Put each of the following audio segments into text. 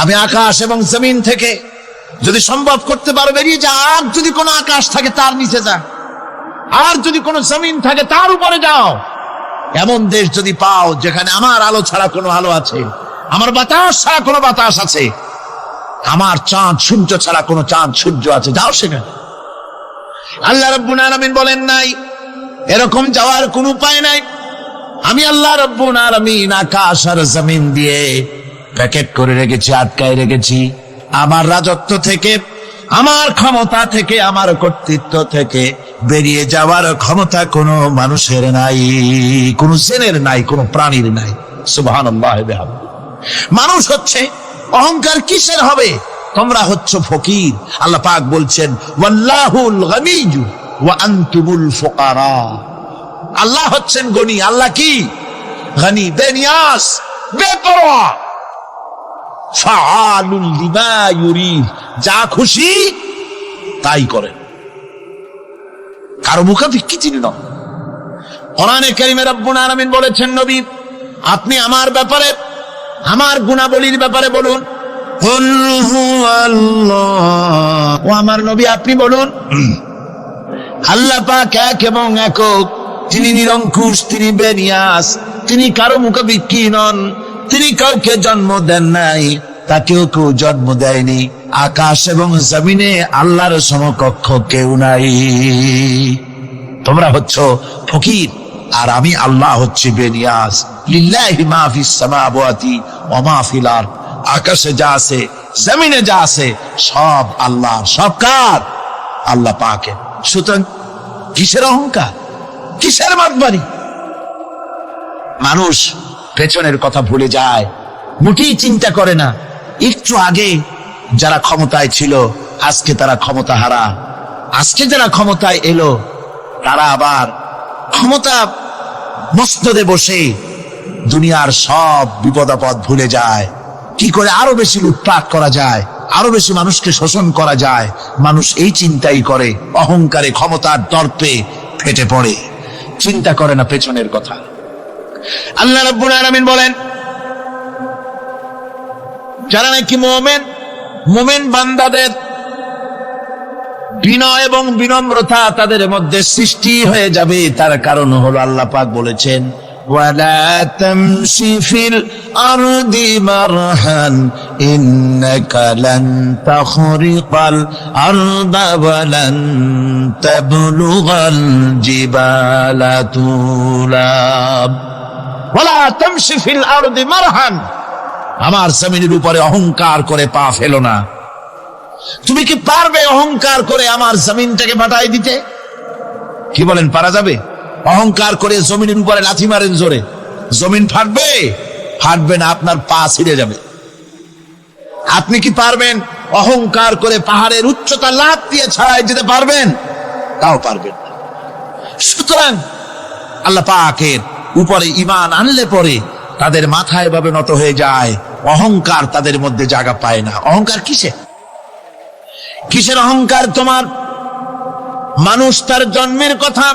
আমি আকাশ এবং জমিন থেকে যদি সম্ভব করতে পারো বেরিয়ে যা। আর যদি কোনো আকাশ থাকে তার নিচে যা, আর যদি কোনো জমিন থাকে তার উপরে যাও। এমন দেশ যদি পাও যেখানে আমার আলো ছাড়া কোনো আলো আছে, আমার বাতাস ছাড়া কোনো বাতাস আছে, আমার চাঁদ সূর্য ছাড়া কোনো চাঁদ সূর্য আছে, যাও সেখানে। আল্লাহ রাব্বুল আলামিন বলেন নাই এরকম যাওয়ার কোনো উপায় নাই। আমি আল্লাহ রাব্বুল আলামিন আকাশ আর জমিন দিয়ে প্যাকেট করে রেখেছি, আটকায় রেখেছি। আমার রাজত্ব থেকে, আমার ক্ষমতা থেকে, আমার কর্তৃত্ব থেকে বেরিয়ে যাওয়ার ক্ষমতা কোনো মানুষের নাই, কোনো জেনের নাই, কোনো প্রাণীর নাই। সুবহানাল্লাহ। মানুষ হচ্ছে অহংকার কিসের হবে? তোমরা হচ্ছ ফকির। আল্লাহ পাক বলছেন ওয়াল্লাহুল গনিয়্যু ওয়া আনতুমুল ফুকারা। আল্লাহ হচ্ছেন গনি। আল্লাহ কি? গনি, বেনিয়াস, বেপরোয়া। ফাআলুল লিমা ইউরিদ, যা খুশি তাই করেন, কারো মুখাপেক্ষী চিনি না। কোরআনে কারীমে রব্বুল আলামিন বলেছেন নবী আপনি আমার ব্যাপারে, আমার গুণাবলীর ব্যাপারে বলুন। কুল হুয়াল্লাহ, ও আমার নবী আপনি বলুন আল্লাহ পাক এক এবং একক, তিনি নিরঙ্কুশ, তিনি বেনিয়াস, তিনি কারো মুখাপেক্ষী নন, তিনি কাউকে জন্ম দেন নাই, তাকেও কেউ জন্ম দেয়নি। আকাশ এবং জমিনে আল্লাহর সমকক্ষ কেউ নাই। তোমরা হচ্ছ ফকির আর আমি আল্লাহ হচ্ছি বেনিয়াস। লিল্লাহি মা ফিস সামাওয়াতি ওয়া মা ফিল আরদ, আকাশে যা আছে জমিনে যা আছে সব আল্লাহ। সব কার? আল্লাহ পাকের। সুতরাং কিসের অহংকার, কিসের মাতবাড়ি? মানুষ পেছনের কথা ভুলে যায়, মোটেই চিন্তা করে না। একটু আগে যারা ক্ষমতায় ছিল আজকে তারা ক্ষমতা হারা, আজকে যারা ক্ষমতায় এলো তারা আবার ক্ষমতা মস্তদে বসে দুনিয়ার সব বিপদ আপদ ভুলে যায়। কি করে আরো বেশি লুটপাট করা যায়, আরো বেশি মানুষকে শোষণ করা যায়, মানুষ এই চিন্তাই করে। অহংকারে, ক্ষমতার দর্পে ফেটে পড়ে, চিন্তা করে না পেছনের কথা। আল্লাহ রাব্বুল আলামিন বলেন যারা নাকি মুমিন বান্দাদের বিনয় এবং বিনম্রতা তাদের মধ্যে সৃষ্টি হয়ে যাবে, তার কারণ হলো আল্লাহ পাক বলেছেন ওয়ালা তামশি ফিল আরদি মারহান ইন্নাকা লান তাখরিকাল আরদা ওয়া লান তাবলুগাল জিবালা তুলা। ওয়ালা তামশি ফিল আরদি মারহান, আমার জমিনের উপরে অহংকার করে পা ফেলো না। তুমি কি পারবে অহংকার করে আমার জমিনটাকে ফাটাই দিতে? কি বলেন, পারা যাবে? অহংকার করে জমিনের উপরে লাথি মারেন জোরে, জমিন ফাটবে? ফাটবে না, আপনার পা ছিঁড়ে যাবে। আপনি কি পারবেন অহংকার করে পাহাড়ের উচ্চতা লাফ দিয়ে ছাড়াই যেতে পারবেন? তাও পারবেন না। সুতরাং আল্লাহ পাকের উপরে ঈমান আনলে পরে তাদের মাথা এভাবে নত হয়ে যায়, অহংকার তাদের মধ্যে জায়গা পায় না। অহংকার কিসের অহংকার তোমার? মানুষ তার জন্মের কথা,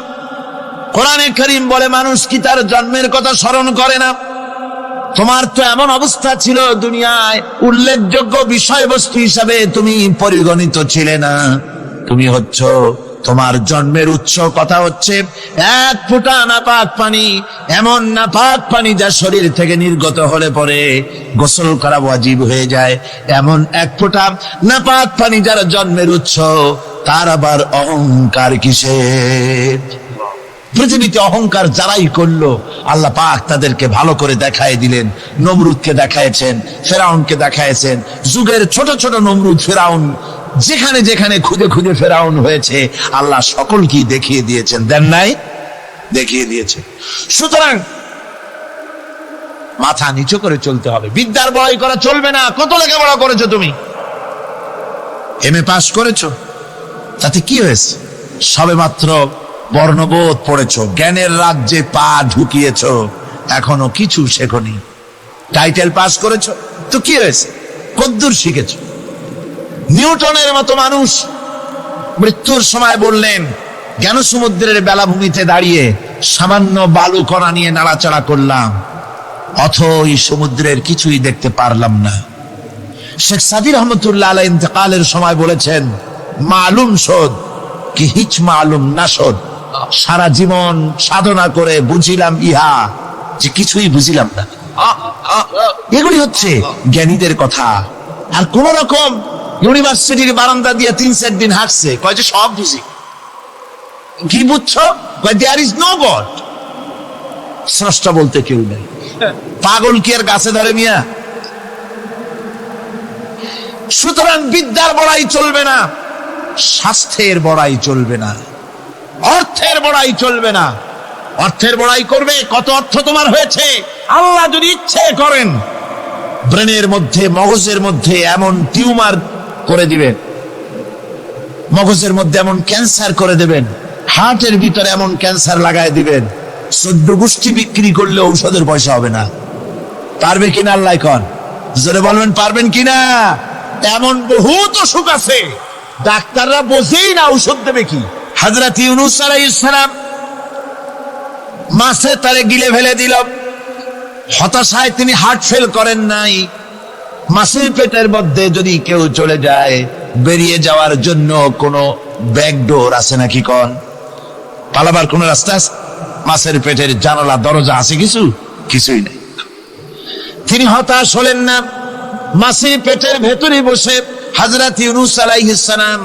কোরআনে কারীম বলে মানুষ কি তার জন্মের কথা স্মরণ করে না? তোমার তো এমন অবস্থা ছিল দুনিয়ায় উল্লেখযোগ্য বিষয়বস্তু হিসাবে তুমি পরিগণিত ছিলে না। তুমি হচ্ছ, তোমার জন্মের উৎস কথা হচ্ছে এক ফোঁটা নাপাক পানি, এমন নাপাক পানি যা শরীর থেকে নির্গত হলে পরে গোসল করা ওয়াজিব হয়ে যায়। এমন এক ফোঁটা নাপাক পানি যার জন্মের উৎস, তার আবার অহংকার কিসের? পৃথিবীতে অহংকার যারাই করলো আল্লাহ পাক তাদেরকে ভালো করে দেখায় দিলেন। নমরুদকে দেখায়ছেন, ফেরাউনকে দেখায়ছেন, যুগের ছোট ছোট নমরুদ ফেরাউন যেখানে যেখানে খুঁজে খুঁজে ফেরাউন হয়েছে আল্লাহ সকলকেই দেখিয়ে দিয়েছেন। দেন নাই? দেখিয়ে দিয়েছে। সুতরাং মাথা নিচু করে চলতে হবে, বিদ্যার বড়াই করা চলবে না। কত লেখাপড়া করেছো তুমি? এমএ পাস করেছো, তাতে কি হয়েছে? সবে মাত্র বর্ণবোধ পড়েছো, জ্ঞানের রাজ্যে পা ঢুকিয়েছো, এখনো কিছু শেখনি। টাইটেল পাস করেছো, তো কি হয়েছে? কদ্দুর শিখেছো? নিউটনের মতো মানুষ মৃত্যুর সময় বললেন জ্ঞান সমুদ্রের বেলাভূমিতে দাঁড়িয়ে সামান্য বালু কণা নিয়ে নাড়াচাড়া করলাম, অথই সমুদ্রের কিছুই দেখতে পারলাম না। শেখ সাদি রহমতুল্লাহ আলাইহি ইন্তেকালের সময় বলেছেন, মালুম শোধ কি হিচ মালুম না শোধ। সারা জীবন সাধনা করে বুঝিলাম ইহা, যে কিছুই বুঝিলাম না। এগুলি হচ্ছে জ্ঞানীদের কথা। আর কোন রকম ইউনিভার্সিটির বারান্দা দিয়ে 3-4 দিন হাঁটছে, কয় যে সব বুঝি। কি বুঝছো? দেয়ার ইজ নো গড, স্রষ্টা বলতে কেউ নেই। পাগল কি আর গাছে ধরে মিয়া? সুতরাং বিদ্যার বড়াই চলবে না, স্বাস্থ্যের বড়াই চলবে না, অর্থের বড়াই চলবে না। অর্থের বড়াই করবে, কত অর্থ তোমার হয়েছে, আল্লাহ যদি ইচ্ছে করেন ব্রেনের মধ্যে, মগজের মধ্যে এমন টিউমার করে দিবেন, মগজের মধ্যে এমন ক্যান্সার করে দেবেন, হার্টের ভিতরে এমন ক্যান্সার লাগায় দিবেন, 14 গোষ্ঠী বিক্রি করলে ঔষধের পয়সা হবে না। পারবে কিনা আল্লাহ কন? জোরে বলবেন পারবেন কিনা? এমন বহুত অসুখ আছে, ডাক্তাররা বোঝেই না ঔষধ দেবে কি। হযরত ইউনূস আলাইহিস সালাম মাছে তারে গিলে ফেলে দিল, হতাশায় তিনি হার্ট ফেল করেন নাই। মাছের পেটের মধ্যে যদি কেউ চলে যায়, বেরিয়ে যাওয়ার জন্য কোনো ব্যাকডোর আছে নাকি কন? পালাবার কোন রাস্তা আছে? মাছের পেটের জানালা দরজা আছে কিছু? কিছুই নেই। তিনি হতাশ হলেন না, মাছের পেটের ভেতরে বসে হযরত ইউনূস আলাইহিস সালাম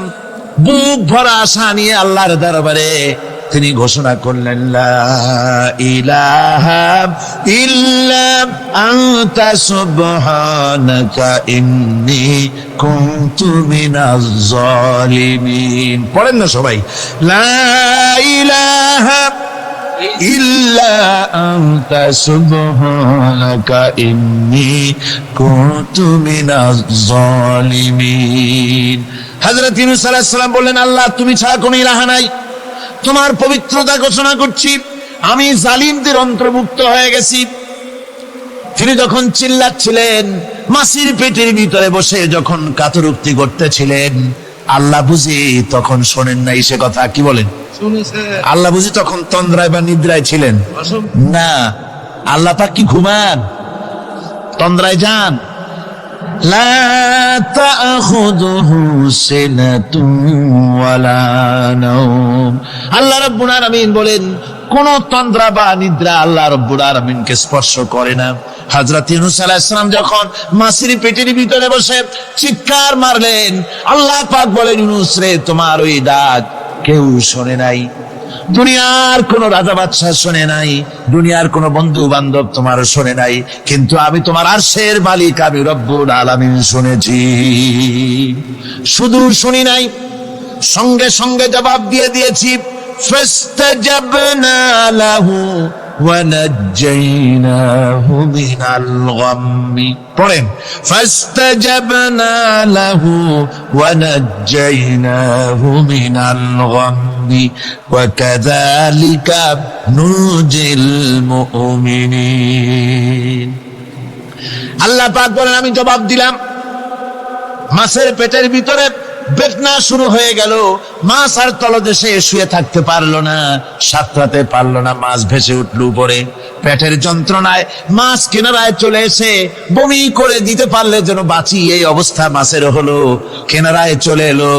বুক ভরা আশা নিয়ে আল্লাহর দরবারে তিনি ঘোষণা করলেন, লা ইলাহা ইল্লা আনতা সুবহানাকা ইন্নী কুনতু মিনাজ জালিমিন। পড়েন না সবাই, লা ইলাহা ইল্লা আনতা সুবহানাকা ইন্নী কুনতু মিনাজ জালিমিন। হযরত ইউনূস আলাইহিস সালাম বললেন, আল্লাহ তুমি ছাড়া কোনো ইলাহ নাই, তোমার পবিত্রতা ঘোষণা করছি, আমি জালিমদের অন্তর্ভুক্ত হয়ে গেছি। তিনি যখন চিল্লাচ্ছিলেন, মাছির পেটের ভিতরে বসে যখন কাতরুক্তি করতেছিলেন, আল্লাহ বুঝি তখন শোনেন নাই সে কথা? কি বলেন? আল্লাহ বুঝি তখন তন্দ্রায় বা নিদ্রায় ছিলেন না? আল্লাহ পাক কি ঘুমান? তন্দ্রায় যান? লা তাখুযুহু সিনাতুন ওয়ালা নাওম। আল্লাহ রাব্বুল আলামিন বলেন, কোন তন্দ্রা বা নিদ্রা আল্লাহ রাব্বুল আলামিনকে স্পর্শ করে না। হযরত ইউনূস আলাইহিস সালাম যখন মাছের পেটের ভিতরে বসে চিৎকার মারলেন, আল্লাহ পাক বলেন, ইউনূস রে, তোমার ওই ডাক কেউ শোনে নাই, দুনিয়ার কোন রাজা বাদশাহ শোনে নাই, দুনিয়ার কোন বন্ধু বান্ধব তোমার শোনে নাই, কিন্তু আমি তোমার আরশের মালিক, আমি রব্বুল আলামিন শুনেছি। শুধু শুনি নাই, সঙ্গে সঙ্গে জবাব দিয়ে দিয়েছি। ফাস্তাজাবনা লাহু ওয়া নাজ্জাইনাহু মিনাল গাম্মি। পড়েন, ফাস্তাজাবনা লাহু ওয়া নাজ্জাইনাহু মিনাল গাম্মি ওয়া কাযালিকা নুজিল মুমিনিন। আল্লাহ পাক বলেন, আমি জবাব দিলাম। মাছের পেটের ভিতরে বেদনা শুরু হয়ে গেল, মাছ আর তলদেশে শুয়ে থাকতে পারলো না, সাঁতরাতে পারলো না, মাছ ভেসে উঠলো উপরে। পেটের যন্ত্রণায় মাছ কিনারায় চলে এসে বমি করে দিতে পারলে যেন বাঁচি, এই অবস্থা মাছের হলো। কিনারায় চলে এলো,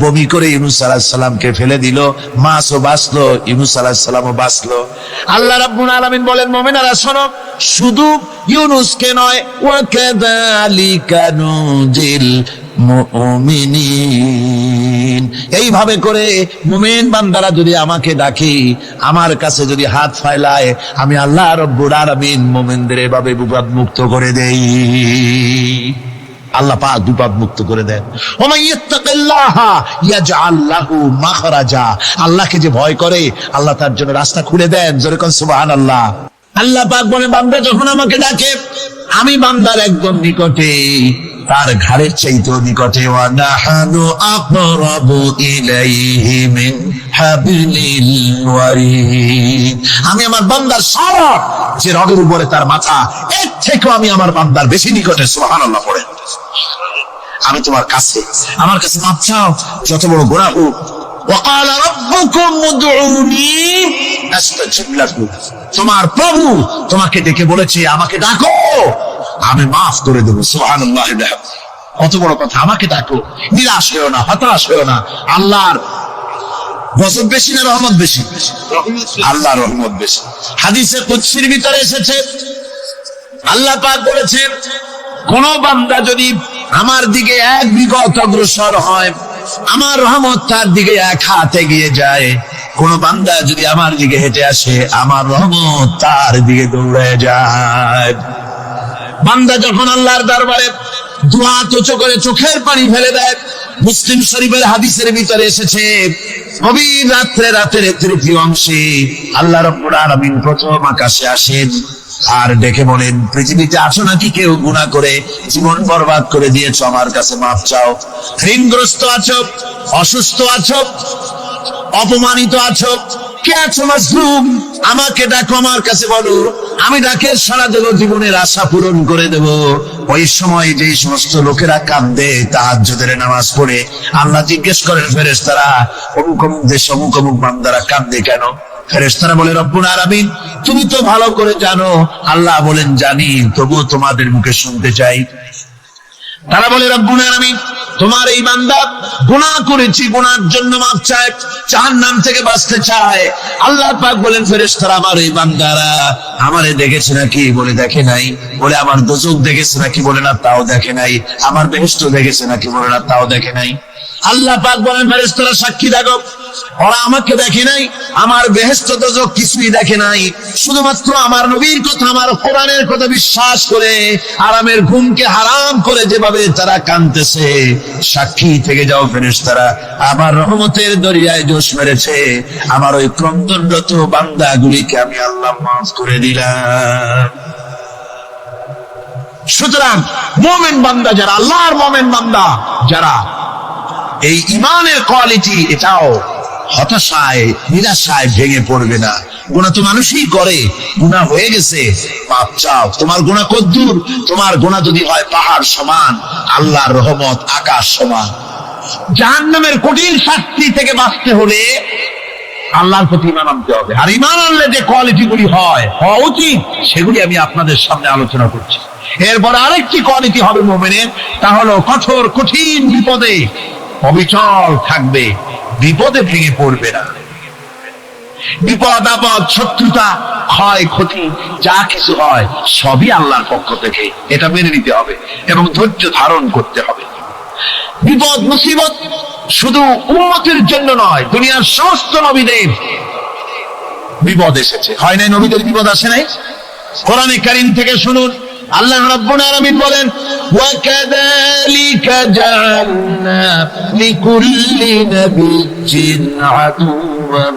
বমি করে ইউনূস আলাইহিস সালামকে ফেলে দিল, মাছও বাঁচলো, ইউনূস আলাইহিস সালামও বাঁচলো। আল্লাহ রাব্বুল আলামিন বলেন, মুমিনেরা শোনো, শুধু ইউনূসকে নয়, ওয়া কাযালিকা নুজিল মুমিনিন। এইভাবে করে মুমিন বান্দারা যদি আমাকে ডাকে, আমার কাছে যদি হাত ফাইলায়, আমি আল্লাহ রব্বুল আলামিন মুমিনদের এভাবে বিপদ মুক্ত করে দেই। আল্লাহ পাক বিপদ মুক্ত করে দেন। ওয়া মান ইয়াত্তাকিল্লাহা ইয়াজআল লাহু মাখরাজা। আল্লাহকে যে ভয় করে, আল্লাহ তার জন্য রাস্তা খুলে দেন। জোরে কোন সুবহানাল্লাহ। আল্লাহ পাক বলে, বান্দা যখন আমাকে ডাকে, আমি বান্দার একদম নিকটে, তার ঘাড়ের চাইতেও নিকটে। ওয়া নাহানু আকরাবু ইলাইহি মিন হাবলিল ওয়ারিদ। আমি আমার বান্দার সারা যে রগের উপরে তার মাথা, এর থেকেও আমি আমার বান্দার বেশি নিকটে। সুবহানাল্লাহ পড়ে। আমি তোমার কাছে, আমার কাছে মাপ চাও, যত বড় গুনাহ হোক। وقال ربكم ادعوني استجب لكم। তোমার প্রভু তোমাকে ডেকে বলেছে, আমাকে ডাকো, আমি মাফ করে দেব। সুবহানাল্লাহ। কত বড় কথা, আমাকে ডাকো, নিরাশ হয়েও না, হতাশ হয়েও না। আল্লাহর গজব বেশি না রহমত বেশি? আল্লাহর রহমত বেশি। হাদিসে কুদসির ভিতরে এসেছে, আল্লাহ পাক বলেছেন, কোন বান্দা যদি আমার দিকে এক বিগত অগ্রসর হয়, আমার রহমত তার দিকে এক হাত এগিয়ে যায়। কোন বান্দা যদি আমার দিকে হেঁটে আসে, আমার রহমত তার দিকে দৌড়ে যায়। বান্দা যখন আল্লাহর দরবারে দুহাত উঁচু করে চোখের পানি ফেলে দেয়, মুসলিম শরীফের হাদিসের ভিতরে এসেছে, গভীর রাতের তৃতীয় অংশে আল্লাহ রাব্বুল আলামিন প্রথম আকাশে আসেন আর ডেকে বলেন, পৃথিবীতে আছো নাকি কেউ গুনাহ করে জীবন বরবাদ করে দিয়েছো, আমার কাছে মাফ চাও। ঋণগ্রস্ত আছো, অসুস্থ আছো, অপমানিত আছো, কে আছো মাজলুম, আমাকে ডাকো, আমার কাছে বলো, আমি ডাকে সাড়া দেব, জীবনের আশা পূরণ করে দেব। ওই সময় যে সমস্ত লোকেরা কাঁদে তাহাজ্জুদের নামাজ পড়ে, আল্লাহ জিজ্ঞেস করেন ফেরেশতারা, অমুক অমুক দেশ অমুক অমুক বান্দারা কাঁদে কেন? ফেরেশতারা বলে, রব্বুল আলামিন তুমি তো ভালো করে জানো। আল্লাহ বলেন, জানি, তবুও তোমাদের মুখে শুনতে চাই। তারা বলে, রব্বুল আলামিন তোমার এই বান্দা গুনাহ করেছি, গুনার জন্য মাফ চায়, জাহান্নাম থেকে বাঁচতে চায়। আল্লাহ পাক বলেন, ফেরেশতারা আমার এই বান্দারা আমারে দেখেছে নাকি? বলে, দেখে নাই। বলে, আমার দোজখ দেখেছে নাকি? বলে, না, তাও দেখে নাই। আমার বেহেশত দেখেছে নাকি? বলে, না, তাও দেখে নাই। আল্লাহ পাক বলেন, ফেরেশতারা সাক্ষী থাকো, ওরা আমাকে দেখে নাই, আমার বেহেশত দোজখ কিছুই দেখে নাই, শুধুমাত্র আমার নবীর কথা, আমার কোরআনের কথা বিশ্বাস করে আরামের ঘুমকে হারাম করে যেভাবে তারা কাঁদতেছে, সাক্ষী থেকে যাও ফেরেশতারা, আমার রহমতের দরিয়ায় জোশ মেরেছে, আমার ওই ক্রন্দনরত বান্দাগুলিকে আমি আল্লাহ মাফ করে দিলাম। সুতরাং মুমিন বান্দা যারা, আল্লাহর মুমিন বান্দা যারা, এই ইমানের কোয়ালিটি, এটাও হতাশায় নিরাশায় ভেঙে পড়বে না। গুনাহ তো মানুষই করে, গুনাহ হয়ে গেছে, মাপ চাও। তোমার গুনাহ কদ্দুর? তোমার গুনাহ যদি হয় পাহাড় সমান, আল্লাহর রহমত আকাশ সমান। জাহান্নামের কঠিন শাস্তি থেকে বাঁচতে হলে আল্লাহর প্রতি ঈমান আনতে হবে। আর ঈমান আনলে যে কোয়ালিটি গুলি হওয়া উচিত, সেগুলি আমি আপনাদের সামনে আলোচনা করছি। এরপর আরেকটি কোয়ালিটি হবে মুমিনের, তা হলো কঠোর কঠিন বিপদে অবিচল থাকবে, বিপদে ভেঙে পড়বে না। বিপদ আপদ, শত্রুতা, ক্ষয় ক্ষতি যা কিছু হয় সবই আল্লাহর পক্ষ থেকে, এটা মেনে নিতে হবে এবং ধৈর্য ধারণ করতে হবে। বিপদ মুসিবত শুধু উম্মতের জন্য নয়, দুনিয়ার সমস্ত নবীদের বিপদ এসেছে, হয় নাই? নবীদের বিপদ আসে নাই? কোরআনে কারীম থেকে শুনুন, আল্লাহ রাব্বুল আলামিন বলেন, ওয়াকাযালিকা জাআলনা লিকুল্লি নাবিয়্যিন আদুওয়াম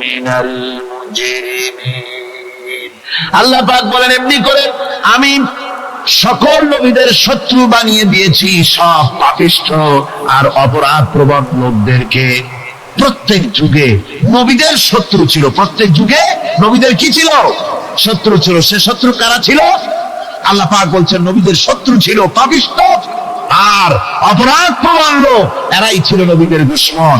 মিনাল মুজরিমিন। আল্লাহ পাক বলেন, এমনি করে আমি সকল নবীদের শত্রু বানিয়ে দিয়েছি, সব পাপিষ্ঠ আর অপরাধ প্রবণ লোকদেরকে। প্রত্যেক যুগে নবীদের শত্রু ছিল, প্রত্যেক যুগে নবীদের কি ছিল? শত্রু ছিল। সে শত্রু কারা ছিল? আল্লাহ পাক বলছেন, নবীদের শত্রু ছিল পাপিষ্ঠ আর অপরাধ প্রবণ লোক, এরাই ছিল নবীদের দুশমন।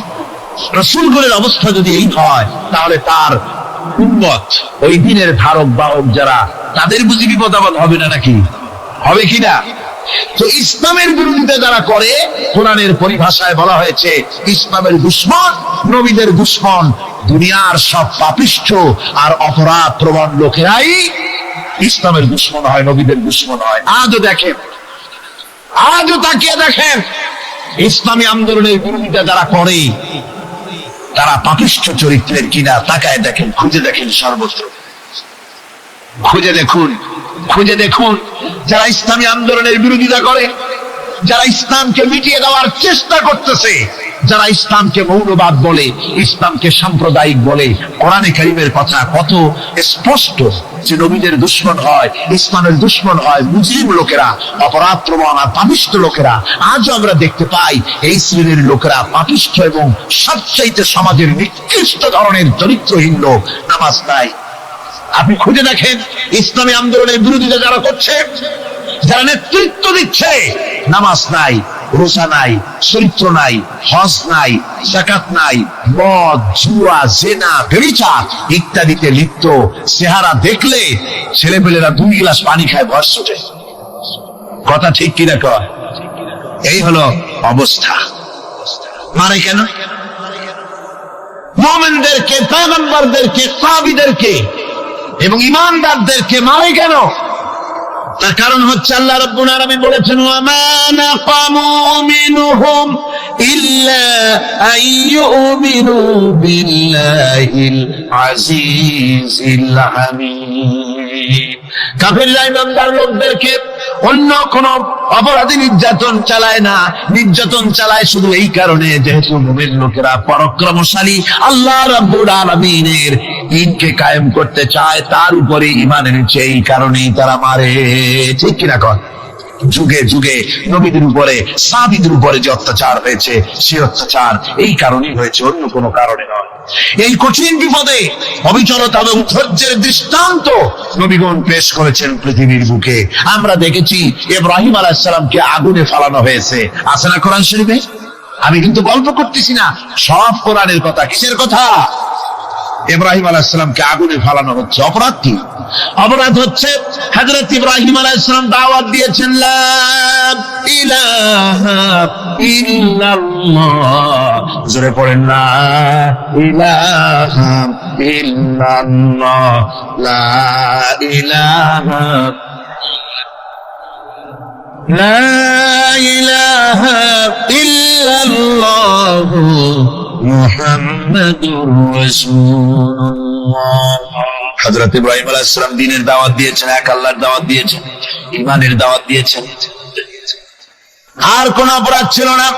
রাসূলগণের অবস্থা যদি এই হয়, তাহলে তার উম্মত, ওই দিনের ধারক বাহক যারা, তাদের বুঝি বিপদ আপদ হবে না নাকি? হবে কিনা? তো ইসলামের বিরোধিতা যারা করে, কোরআনের পরিভাষায় বলা হয়েছে ইসলামের দুশমন, নবীদের দুশমন। দুনিয়ার সব পাপিষ্ঠ আর অপরাধ প্রবণ লোকেরাই ইসলামের দুশমন হয়, নবীদের দুশমন হয়। আজও দেখেন, আজও তাকিয়ে দেখেন, ইসলামী আন্দোলনের বিরোধিতা যারা করে, তারা পাপিষ্ঠ চরিত্রের কিনা তাকায় দেখেন, খুঁজে দেখেন, সর্বত্র খুঁজে দেখুন, খুঁজে দেখুন। যারা ইসলামী আন্দোলনের বিরোধিতা করে, যারা ইসলামকে মিটিয়ে দেওয়ার চেষ্টা করতেছে, যারা ইসলামকে মৌলবাদ বলে, ইসলামকে সাম্প্রদায়িক বলে, কোরআনে কারীমের কথা কত স্পষ্ট যে নবীদের দুশমন হয়, ইসলামের দুশমন হয় মুসলিম লোকেরা, অপরাধ প্রবণ আর পাপিষ্ঠ লোকেরা। আজও আমরা দেখতে পাই এই শ্রেণীর লোকেরা পাপিষ্ঠ এবং সবচাইতে সমাজের নিকৃষ্ট ধরনের চরিত্রহীন লোক, নামাজ নাই। আপনি খুঁজে দেখেন, ইসলামী আন্দোলনের বিরোধিতা যারা করছে, যারা নেতৃত্ব দিচ্ছে, নামাজ নাই, রোজা নাই, চরিত্র নাই, হজ নাই, যাকাত নাই, মদ, জুয়া, জেনা, ব্যভিচার ইত্যাদিতে লিপ্ত। চেহারা দেখলে ছেলেপেলেরা 2 গ্লাস পানি খায়, ভস্ম ওঠে। কথা ঠিক কিনা কয়? এই হলো অবস্থা। মারে কেন? মুমিনদেরকে, পয়গম্বরদেরকে, সাহাবীদেরকে এবং ঈমানদারদেরকে মারে কেন? তার কারণ হচ্ছে আল্লাহ রাব্বুল আলামিন বলেছেন, ওয়া মা নাকামু মিনহুম ইল্লা আইয়ুমিনু বিল্লাহিল আজিজিল হামিদ। কাফিররা ঈমানদার লোকদেরকে অন্য কোন অপরাধী নির্যাতন চালায় না, নির্যাতন চালায় শুধু এই কারণে যেহেতু মুমিন লোকেরা পরাক্রমশালী আল্লাহ রাব্বুল আলামিনের দ্বীনকে কায়েম করতে চায়, তার উপরে ঈমান এনেছে, এই কারণেই তারা মারে। ঠিক কিনা কর? যুগে যুগে নবীদের উপরে, সাহাবীদের উপরে যে অত্যাচার হয়েছে, সেই অত্যাচার এই কারণেই হয়েছে, অন্য কোনো কারণে নয়। এই কঠিন বিপদে অবিচলতা এবং ধৈর্যের দৃষ্টান্ত নবীগণ পেশ করেছেন পৃথিবীর বুকে। আমরা দেখেছি ইব্রাহিম আলাইহিস সালামকে আগুনে ফালানো হয়েছে, আছে না কোরআন শরীফে? আমি কিন্তু গল্প করতেছি না, সব কোরআনের কথা। কিসের কথা? ইব্রাহিম আলাইহিস সালামকে আগুনে ফালানো হচ্ছে। অপরাধ কি? অপরাধ হচ্ছে হযরত ইব্রাহিম আলাইহিস সালাম দাওয়াত দিয়েছেন, লা ইলাহা ইল্লাল্লাহ। জোরে পড়েন, লা ইলাহা ইল্লাল্লাহ, লা ইলাহা লা ইলাহা ইল্লাল্লাহ মুহাম্মাদুর রাসূলুল্লাহ। হযরত ইব্রাহিম আলাইহিস সালাম দ্বীনের দাওয়াত দিয়েছেন, এক আল্লাহর দাওয়াত দিয়েছেন, ঈমানের দাওয়াত দিয়েছেন। আর কোন অপরাধ ছিল না।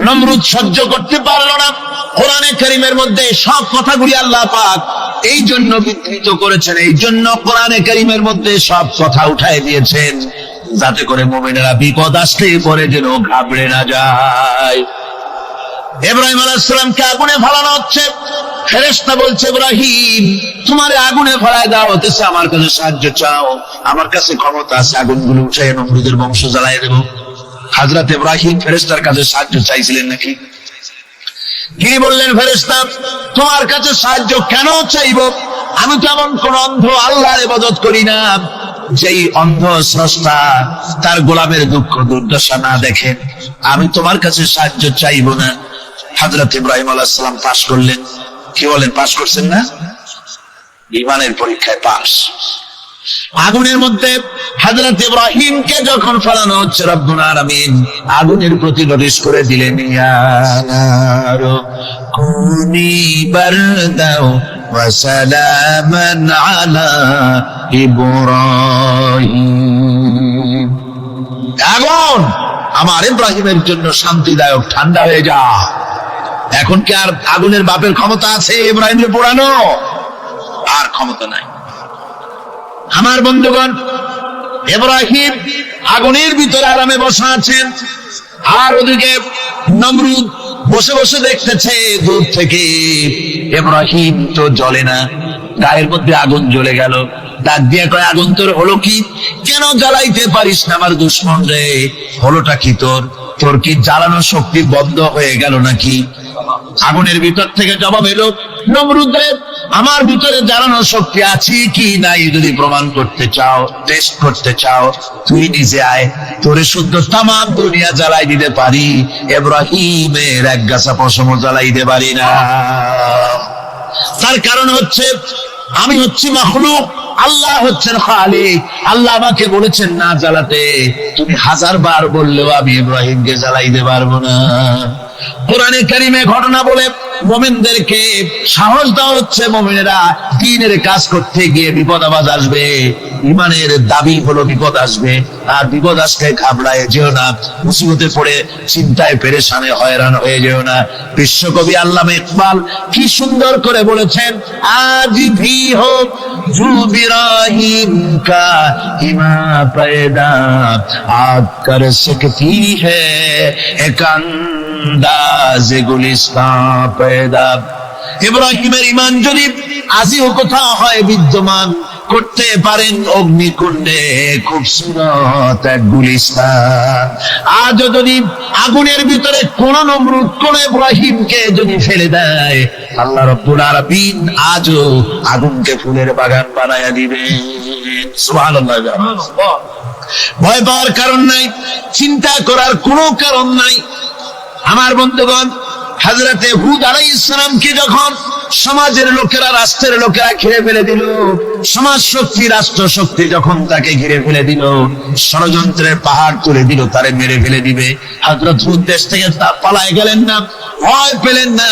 নমরুদ সহ্য করতে পারল না। কোরআনে কারীমের মধ্যে সব কথাগুলি আল্লাহ পাক এই জন্য বিধৃত করেছেন, এই জন্য কোরআনে কারীমের মধ্যে সব কথা উঠায় দিয়েছেন, যাতে করে মুমিনেরা বিপদ আসলে পরে যেন ঘাবড়ে না যায়। ইব্রাহিম আলাইহিস সালামকে আগুনে ফালানো হচ্ছে। ফেরেশতা বলছে, ইব্রাহিম তোমারে আগুনে ফালায় দেওয়া হতেছে, আমার কাছে সাহায্য চাও, আমার কাছে ক্ষমতা আছে, আগুনগুলো উঠায় নমরুদের বংশ জ্বালায় দেব। হযরত ইব্রাহিম ফেরেশতার কাছে সাহায্য চাইছিলেন নাকি? কি বললেন ফেরেশতা, তোমার কাছে সাহায্য কেন চাইব? আমি তো এমন কোন অন্ধ আল্লাহর ইবাদত করি না যেই অন্ধ স্রষ্টা তার গোলামের দুঃখ দুর্দশা না দেখেন। আমি তোমার কাছে সাহায্য চাইব না। হযরত ইব্রাহিম আলাইহিস সালাম পাস করলেন। কি বলেন, পাস করছেন না? ঈমানের পরীক্ষায় পাস। আগুনের মধ্যে হযরত ইব্রাহিমকে যখন ফেলানো হচ্ছে, রব্বুল আলামিন আগুনের প্রতি নোটিশ করে দিলেন, ইয়া নারু কুনি বারদাও ওয়া সালামান আলা ইব্রাহিম। আগুন আমার ইব্রাহিমের জন্য শান্তিদায়ক, ঠান্ডা হয়ে যা। এখন কি আর আগুনের বাপের ক্ষমতা আছে ইব্রাহিমকে পোড়ানো? আর ক্ষমতা নাই। আমার বন্ধুগণ, ইব্রাহিম আগুনের ভিতরে আরামে বসা আছেন, আর ওদিকে নমরুদ বসে বসে দেখতেছে দূর থেকে। ইব্রাহিম তো জ্বলে না, গায়ের মধ্যে আগুন জ্বলে গেল। ডাক দিয়ে কয়, আগুন তোর হলো কি? কেন জ্বালাইতে পারিস না আমার দুশমন রে? হলোটা কি তোর? তোর কি জ্বালানোর শক্তি বন্ধ হয়ে গেল নাকি? আগুনের ভিতর থেকে জবাব এলো, নমরুদ রে, আমার ভিতরে জ্বালানোর শক্তি আছে কি নাই যদি প্রমাণ করতে চাও, টেস্ট করতে চাও, তুই নিজে আয়, তোরে শুদ্ধ তামাম দুনিয়া জ্বালাই দিতে পারি, ইব্রাহিমের এক গাছা পশমও জ্বালাই দিতে পারি না। তার কারণ হচ্ছে আমি হচ্ছি মাখলুক, আল্লাহ হচ্ছেন খালিক। আল্লাহ আমাকে বলেছেন না জ্বালাতে, তুমি 1000 বার বললেও আমি ইব্রাহিমকে জ্বালাইতে পারবো না। কোরআনে কারিমে ঘটনা বলে মুমিনদেরকে সাহস দেওয়া হচ্ছে, মুমিনেরা দ্বীনের কাজ করতে গিয়ে বিপদ আবাজ আসবে, ঈমানের দাবি হলো বিপদ আসবে, আর বিপদ আসলে ঘাবড়ায় যেও না, মুসিবতে পড়ে চিন্তায় পেরেশানে হয়রান হয়ে যেও না। বিশ্বকবি আল্লামা ইকবাল কি সুন্দর করে বলেছেন, আজ ভি হো জু ইব্রাহিম কা ইমা पैदा आग कर सकती है एक अंदाज गुलिस्तां पैदा। ইব্রাহিমের ঈমান যদি আজিও কোথাও হয় বিদ্যমান, করতে পারেন অগ্নিকুণ্ডে খুবসুরত এক গুলিস্তান। আজও যদি আগুনের ভিতরে কোন নমরুদ কোন ইব্রাহিমকে যদি ফেলে দেয়, আল্লাহ রাব্বুল আলামিন আজও আগুনকে ফুলের বাগান বানায়া দিবেন। সুবহানাল্লাহ। ভয় পাওয়ার কারণ নাই, চিন্তা করার কোনো কারণ নাই। আমার বন্ধুগণ, হযরতে হুদ আলাইহিস সালামকে যখন সমাজের লোকেরা, রাষ্ট্রের লোকেরা ঘিরে ফেলে দিল, সমাজ শক্তি, রাষ্ট্র শক্তি যখন তাকে ঘিরে ফেলে দিল, ষড়যন্ত্রের পাহাড় তুলে দিল, তারে মেরে ফেলে দিবে, হযরত হুদ দেশ থেকে পালায় গেলেন না, ভয় পেলেন না।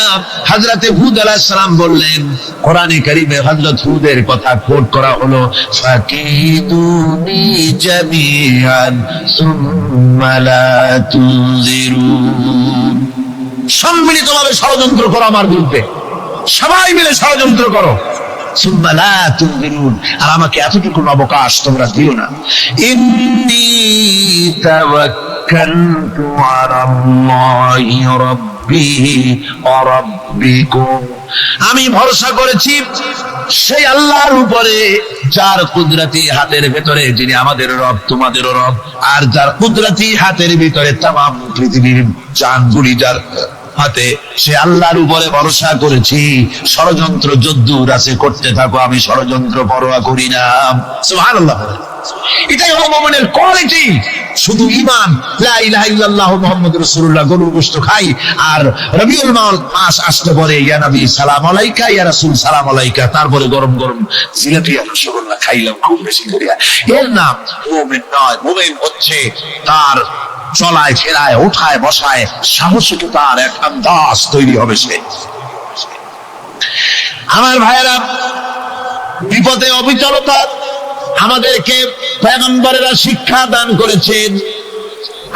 হযরতে হুদ আলাইহিস সালাম বললেন, কোরআনে কারীমে হযরত হুদের কথা কোট করা হলো, ফাকিদুনি জামিআন সুম্মা লা তুযিরুন। সম্মিলিতভাবে ষড়যন্ত্র করো আমার বিরুদ্ধে, সবাই মিলে ষড়যন্ত্র করো, সুম্মা লা তুযিরুন, আর আমাকে এতটুকু অবকাশ তোমরা দিও না। ইন্নী তাওয়াক্কালতু আলাল্লাহি রাব্বি ওয়া রাব্বিকুম, আমি ভরসা করেছি সেই আল্লাহর উপরে, যার কুদরতি হাতের ভেতরে, যিনি আমাদের রব তোমাদেরও রব, আর যার কুদরতি হাতের ভিতরে তামাম পৃথিবীর জানগুলি যার হাতে, সে আল্লাহর উপরে ভরসা করেছি। ষড়যন্ত্র যদ্দূর আছে করতে থাকো, আমি ষড়যন্ত্র পরোয়া করি না। সুবহানাল্লাহ। এটাই হলো মুমিনের কোয়ালিটি। শুধু ঈমান, লা ইলাহা ইল্লাল্লাহ মুহাম্মাদুর রাসূলুল্লাহ, গরুর গোশত খাই, আর রবিউল মাস আসতে পরে ইয়া নবী সালাম আলাইকা, ইয়া রাসূল সালাম আলাইকা, তারপরে গরম গরম জিলাপি আর রসগোল্লা খাইলাম খুব বেশি করিয়া, এর নাম মুমিন নয়। মুমিন হচ্ছে তার চলায় ফেরায়, ওঠায় বসায় সাহসিকতার এক আন্দাজ তৈরি হবে সে। আমার ভাইয়েরা, বিপদে অবিচলতা আমাদেরকে পয়গম্বরেরা শিক্ষা দান করেছেন।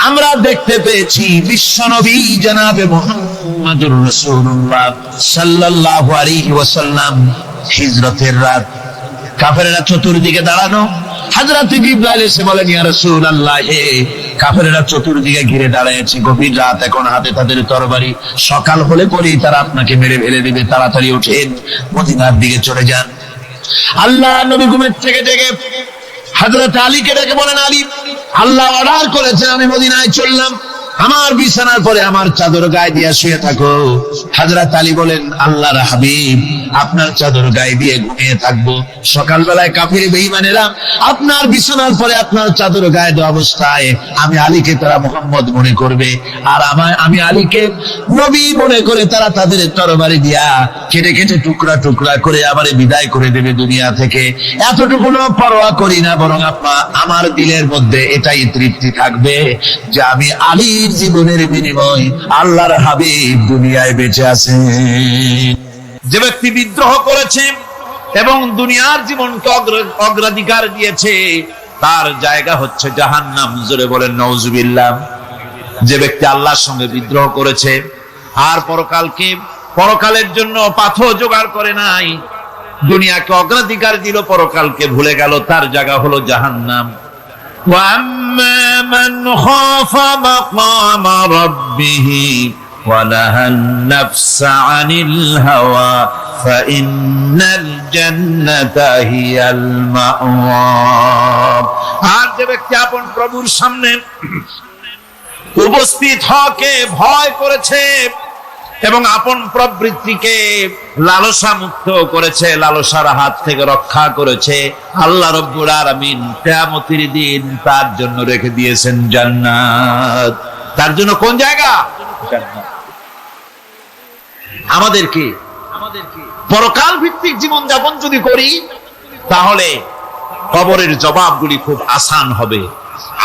আমরা দেখতে পেয়েছি বিশ্বনবী জনাবে মুহাম্মদুর রাসূলুল্লাহ সাল্লাল্লাহু আলাইহি ওয়াসাল্লাম হিজরতের রাত, কাফেররা চতুর্দিকে দাঁড়ানো, হযরত জিবরাইল এসে বলেন, ইয়া রাসূলুল্লাহ, কাফেররা চতুর্দিকে ঘিরে দাঁড়িয়েছে, গভীর রাত, এখন হাতে তাদের তরবারি, সকাল হলে পরেই তারা আপনাকে মেরে ফেলে দিবে, তাড়াতাড়ি উঠেন, মদিনার দিকে চলে যান। আল্লাহ নবী ঘুমের থেকে জেগে হযরত আলীকে ডেকে বলেন, আলী, আল্লাহ অর্ডার করেছেন আমি মদিনায় চললাম, আমার বিছানার পরে আমার চাদর গায়ে দিয়ে শুয়ে থাকো। হযরত আলী বলেন, আল্লাহর হাবিব, আপনার চাদর গায়ে দিয়ে ঘুমিয়ে থাকবো, সকালবেলায় কাফির বেঈমানেরা আপনার বিছানার পরে আপনার চাদর গায়ে দেওয়া অবস্থায় আমি আলীকে তারা মুহাম্মদ মনে করবে, আর আমি আলীকে নবী মনে করে তারা তাদের তরবারি দিয়া কেটে কেটে টুকরা টুকরা করে আমারে বিদায় করে দেবে দুনিয়া থেকে। এতটুকু পরোয়া করি না, বরং আমার দিলের মধ্যে এটাই তৃপ্তি থাকবে যে আমি আলীর জীবনের বিনিময় আল্লাহর হাবিব দুনিয়ায় বেঁচে আছে। যে ব্যক্তি বিদ্রোহ করেছে এবং দুনিয়ার জীবনকে অগ্রাধিকার দিয়েছে, তার জায়গা হচ্ছে জাহান্নাম। জোরে বলেন নাউজুবিল্লাহ। যে ব্যক্তি আল্লাহর সঙ্গে বিদ্রোহ করেছে আর পরকালের জন্য পাথর জোগাড় করে নাই, দুনিয়াকে অগ্রাধিকার দিল, পরকালকে ভুলে গেল, তার জায়গা হলো জাহান্নাম। وَأَمَّا مَنْ خَافَ مَقَامَ رَبِّهِ وَنَهَى النَّفْسَ عَنِ الْهَوَى فَإِنَّ الْجَنَّةَ هِيَ الْمَأْوَى। আর যে ব্যক্তি আপন প্রভুর সামনে উপস্থিত হওয়াকে ভয় করেছে এবং আপন প্রবৃত্তিকে লালসা মুক্ত করেছে, লালসার হাত থেকে রক্ষা করেছে, আল্লাহ রাব্বুল আলামিন কিয়ামতের দিন তার জন্য রেখে দিয়েছেন জান্নাত। তার জন্য কোন জায়গা? জান্নাত। আমাদেরকে পরকাল ভিত্তিক জীবন যাপন যদি করি, তাহলে কবরের জবাবগুলি খুব আসান হবে।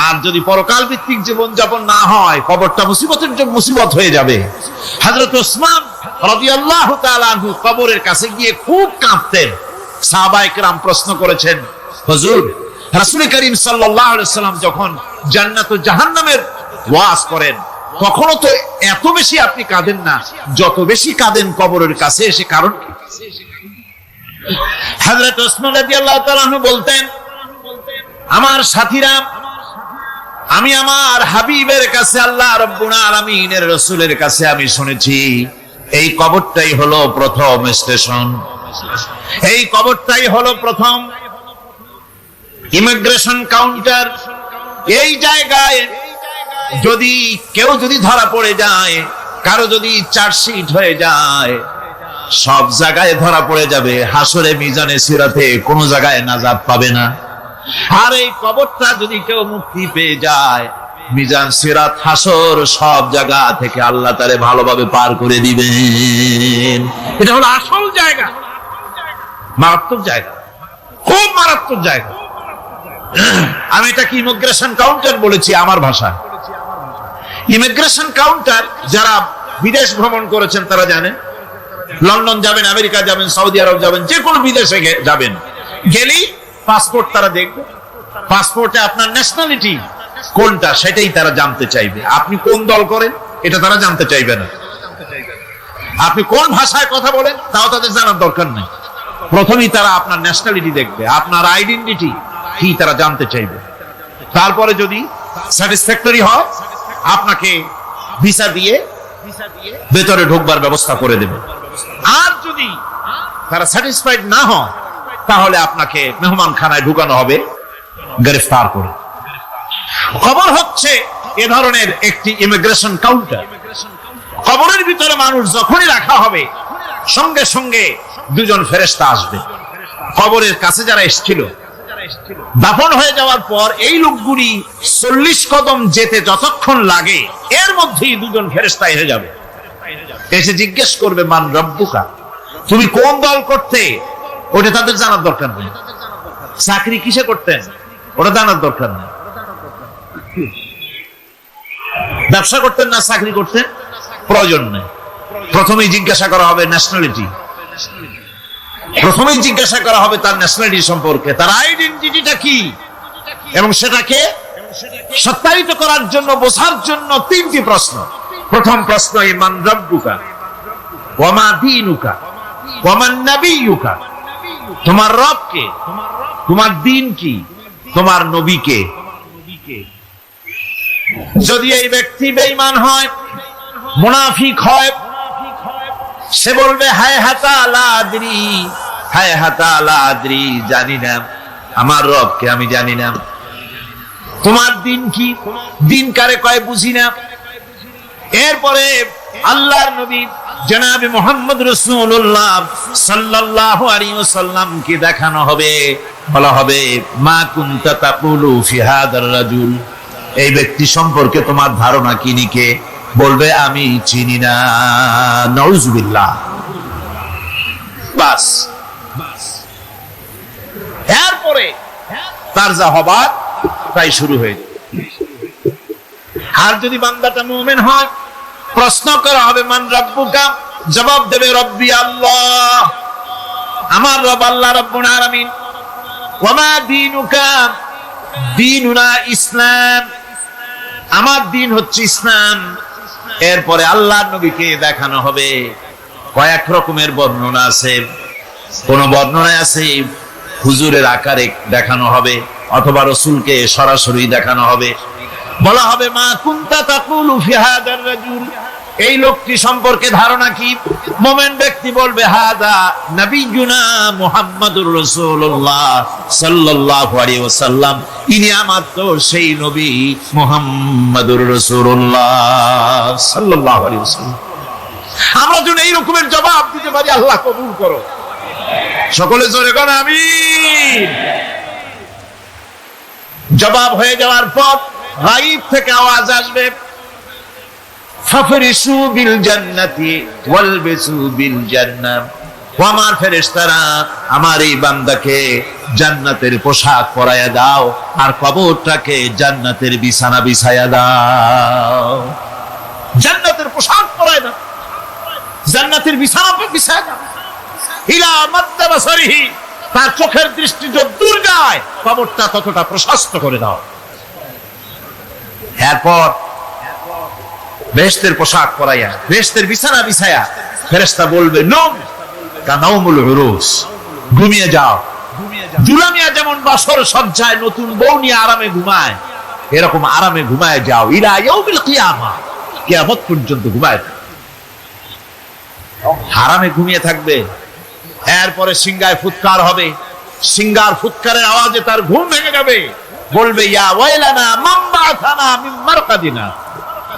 আর যদি পরকাল ভিত্তিক জীবন যাপন না হয়, কবরটা মুসিবত হয়ে যাবে। হযরত ওসমান রাদিয়াল্লাহু তাআলা আনহু কবরের কাছে গিয়ে খুব কাঁদতেন। সাহাবায়ে কেরাম প্রশ্ন করেছেন, হুজুর, রাসূল করিম সাল্লাল্লাহু আলাইহি ওয়াসাল্লাম যখন জান্নাত ও জাহান্নামের ওয়াজ করেন, কখনো তো এত বেশি আপনি কাঁদেন না, যত বেশি কাঁদেন কবরের কাছে এসে, কারণ কি? হযরত ওসমান রাদিয়াল্লাহু তাআলা আনহু বলতেন, আমার সাথীরা, আমি আমার হাবিবের কাছে, আল্লাহ রাব্বুল আলামিনের রাসূলের কাছে আমি শুনেছি, এই কবরটাই হলো প্রথম স্টেশন, এই কবরটাই হলো প্রথম ইমিগ্রেশন কাউন্টার। এই জায়গায় যদি কেউ যদি ধরা পড়ে যায়, কারো যদি চার্জশিট হয়ে যায়, সব জায়গায় ধরা পড়ে যাবে, হাসরে মিজানে সিরাতে কোনো জায়গায় নাজাত পাবে না। আর এই কবরটা যদি কেউ মুক্তি পেয়ে যায়, মিজান সিরাত হাসর সব জায়গা থেকে আল্লাহ তারে ভালোভাবে পার করে দিবেন। এটা হলো আসল জায়গা, মারাত্মক জায়গা, খুব মারাত্মক জায়গা। আমি এটাকে ইমিগ্রেশন কাউন্টার বলেছি আমার ভাষায়। ইমিগ্রেশন কাউন্টার যারা বিদেশ ভ্রমণ করেছেন তারা জানেন। লন্ডন যাবেন, আমেরিকা যাবেন, সৌদি আরব যাবেন, যে কোনো বিদেশে যাবেন, গেলেই পাসপোর্ট তারা দেখবে। পাসপোর্টে আপনার ন্যাশনালিটি কোনটা সেটাই তারা জানতে চাইবে। আপনি কোন দল করেন এটা তারা জানতে চাইবে না। আপনি কোন ভাষায় কথা বলেন তাও তাদের জানার দরকার নেই। প্রথমেই তারা আপনার ন্যাশনালিটি দেখবে, আপনার আইডেন্টিটি কি তারা জানতে চাইবে। তারপরে যদি স্যাটিসফ্যাক্টরি হয়, আপনাকে ভিসা দিয়ে ভেতরে ঢোকবার ব্যবস্থা করে দেবে। আর যদি তারা স্যাটিসফাইড না হয়, তাহলে আপনাকে মেহমানখানায় ঢুকানো হবে গ্রেফতার করে। খবর হচ্ছে এ ধরনের একটি ইমিগ্রেশন কাউন্টার। কবরের ভিতরে মানুষ যখনই রাখা হবে, সঙ্গে সঙ্গে দুজন ফেরেশতা আসবে। কবরের কাছে যারা এসেছিল, দাফন হয়ে যাওয়ার পর এই লোকগুলি 40 কদম যেতে যতক্ষণ লাগে, এর মধ্যেই দুজন ফেরেশতা এসে যাবে। এসে জিজ্ঞেস করবে, মান রব্বুকা, তুমি কোন দল করতে? ওটা তাদের জানার দরকার নেই। চাকরি কিসে করতেন ওটা জানার দরকার নেই। ব্যবসা করতেন না চাকরি করতেন প্রয়োজন নেই। প্রথমেই জিজ্ঞাসা করা হবে ন্যাশনালিটি, প্রথমেই জিজ্ঞাসা করা হবে তার ন্যাশনালিটি সম্পর্কে, তার আইডেন্টিটিটা কি, এবং সেটাকে সত্যায়িত করার জন্য, বোঝার জন্য 3টি প্রশ্ন। প্রথম প্রশ্ন, মান রব্বুকা ওয়া মা দীনুকা ওয়া মান নাবিয়ুকা, তোমার রব কে, তোমার দ্বীন কি, তোমার নবী কে। যদি এই ব্যক্তি বেঈমান হয়, মুনাফিক হয়, সে বলবে হায় হাতা লা আদরি, হায় হাতা লা আদরি, জানি না আমার রবকে, আমি জানি না। তোমার দিন কি, দিন কারে কয় বুঝি না। এরপরে আল্লাহর নবী জনাবে মুহাম্মদ রাসূলুল্লাহ সাল্লাল্লাহু আলাইহি ওয়াসাল্লাম কে দেখানো হবে, বলা হবে মা কুনতা তাকুলু ফি হাদার রাজুল, এই ব্যক্তি সম্পর্কে তোমার ধারণা কি নিকে? বলবে আমি চিনি না। নাউযুবিল্লাহ। বাস, এরপরে তার যা হবার তাই শুরু হয়ে যাবে। আর যদি বান্দাটা মুমিন হয়, প্রশ্ন করা হবে মান রব্বুকা, জবাব দেবে রব্বি আল্লাহ, আমার রব আল্লাহ রাব্বুল আলামিন। ওয়া মা দীনুকা, দীনুনা ইসলাম, আমার দিন হচ্ছে ইসলাম। এরপরে আল্লাহর নবীকে দেখানো হবে। কয়েক রকমের বর্ণনা আছে, কোন বর্ণনায় আছে হুজুরের আকারে দেখানো হবে, অথবা রাসূলকে সরাসরি দেখানো হবে। বলা হবে মা কুনতা তাকুলু ফি হাদার রাজুল, এই লোকটি সম্পর্কে ধারণা কি? মুমিন ব্যক্তি বলবে হাদা নবিয়ুনা মুহাম্মাদুর রাসূলুল্লাহ সাল্লাল্লাহু আলাইহি ওয়াসাল্লাম, ইনি আমার তো সেই নবী মুহাম্মাদুর রাসূলুল্লাহ সাল্লাল্লাহু আলাইহি ওয়াসাল্লাম। আমরা যেন এই রকমের জবাব দিতে পারি, আল্লাহ কবুল করো। সকলে জোরে বলেন আমিন। জবাব হয়ে যাওয়ার পর গায়ব থেকে আওয়াজ আসবে, ফাফরিসু বিল জান্নাতি ওয়ালবিসু বিল জান্নাহ, ও আমার ফেরেশতারা, আমার এই বান্দাকে জান্নাতের পোশাক পরায়া দাও, আর কবরটাকে জান্নাতের বিছানা বিছায়া দাও। জান্নাতের পোশাক পরায়া দাও, জান্নাতের বিছানা বিছায়া দাও। ইলা মাদ্দা বাসারিহি, তার চোখের দৃষ্টি যত দূর যায় কবরটা ততটা প্রশস্ত করে দাও। এরপর বেহেশতের পোশাক পরাইয়া, বেহেশতের বিছানা বিছায়া ফেরেশতা বলবে নম কানাউমুল উরুস, ঘুমিয়ে যাও। জুলামিয়া যেমন বাসর সজ্জায় নতুন বউ নিয়ে আরামে ঘুমায়, এরকম আরামে ঘুমায় যাও। ইলা ইয়াউমিল কিয়ামা, কিয়ামত পর্যন্ত ঘুমায় আরামে ঘুমিয়ে থাকবে। এরপরে সিংগায় ফুৎকার হবে, সিংগার ফুৎকারের আওয়াজে তার ঘুম ভেঙে যাবে। বলবে ইয়া ওয়াইলানা মান বা'আথানা মিন মারকাদিনা,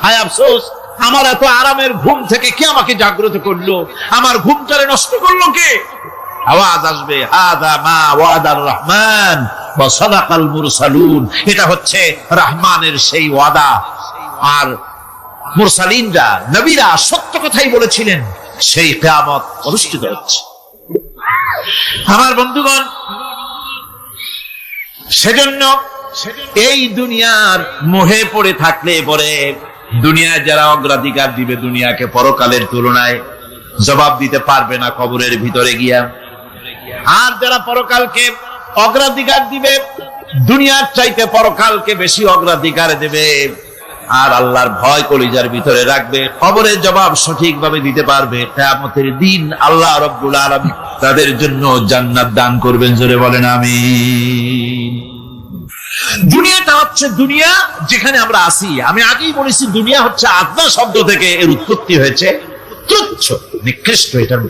হায় আফসোস, আমার এত আরামের ঘুম থেকে কে আমাকে জাগ্রত করলো, আমার ঘুমটারে নষ্ট করলো কে? আওয়াজ আসবে, হাদা মা ওয়াদার রহমান ওয়া সাদাকাল মুরসালুন, এটা হচ্ছে রহমানের সেই ওয়াদা, আর মুরসালিনরা নবীরা সত্য কথাই বলেছিলেন, সেই কিয়ামত অনুষ্ঠিত হচ্ছে। আমার বন্ধুগণ, সেজন্য এই দুনিয়ার মোহে পড়ে থাকলে পরে দুনিয়ায় যারা অগ্রাধিকার দিবে দুনিয়াকে পরকালের তুলনায়, জবাব দিতে পারবে না কবরের ভিতরে গিয়া। আর যারা পরকালকে অগ্রাধিকার দিবে, দুনিয়ার চাইতে পরকালকে বেশি অগ্রাধিকার দেবে, আর আল্লাহর ভয় কলিজার ভিতরে রাখবে, কবরের জবাব সঠিকভাবে দিতে পারবে, কিয়ামতের দিন আল্লাহ রাব্বুল আলামিন তাদের জন্য জান্নাত দান করবেন। জোরে বলেন আমিন। দুনিয়াটা হচ্ছে দুনিয়া যেখানে আমরা আছি। আমি আগেই বলেছি, দুনিয়া হচ্ছে আদনা শব্দ থেকে এর উৎপত্তি হয়েছে। তুচ্ছ, নিকৃষ্ট, এটার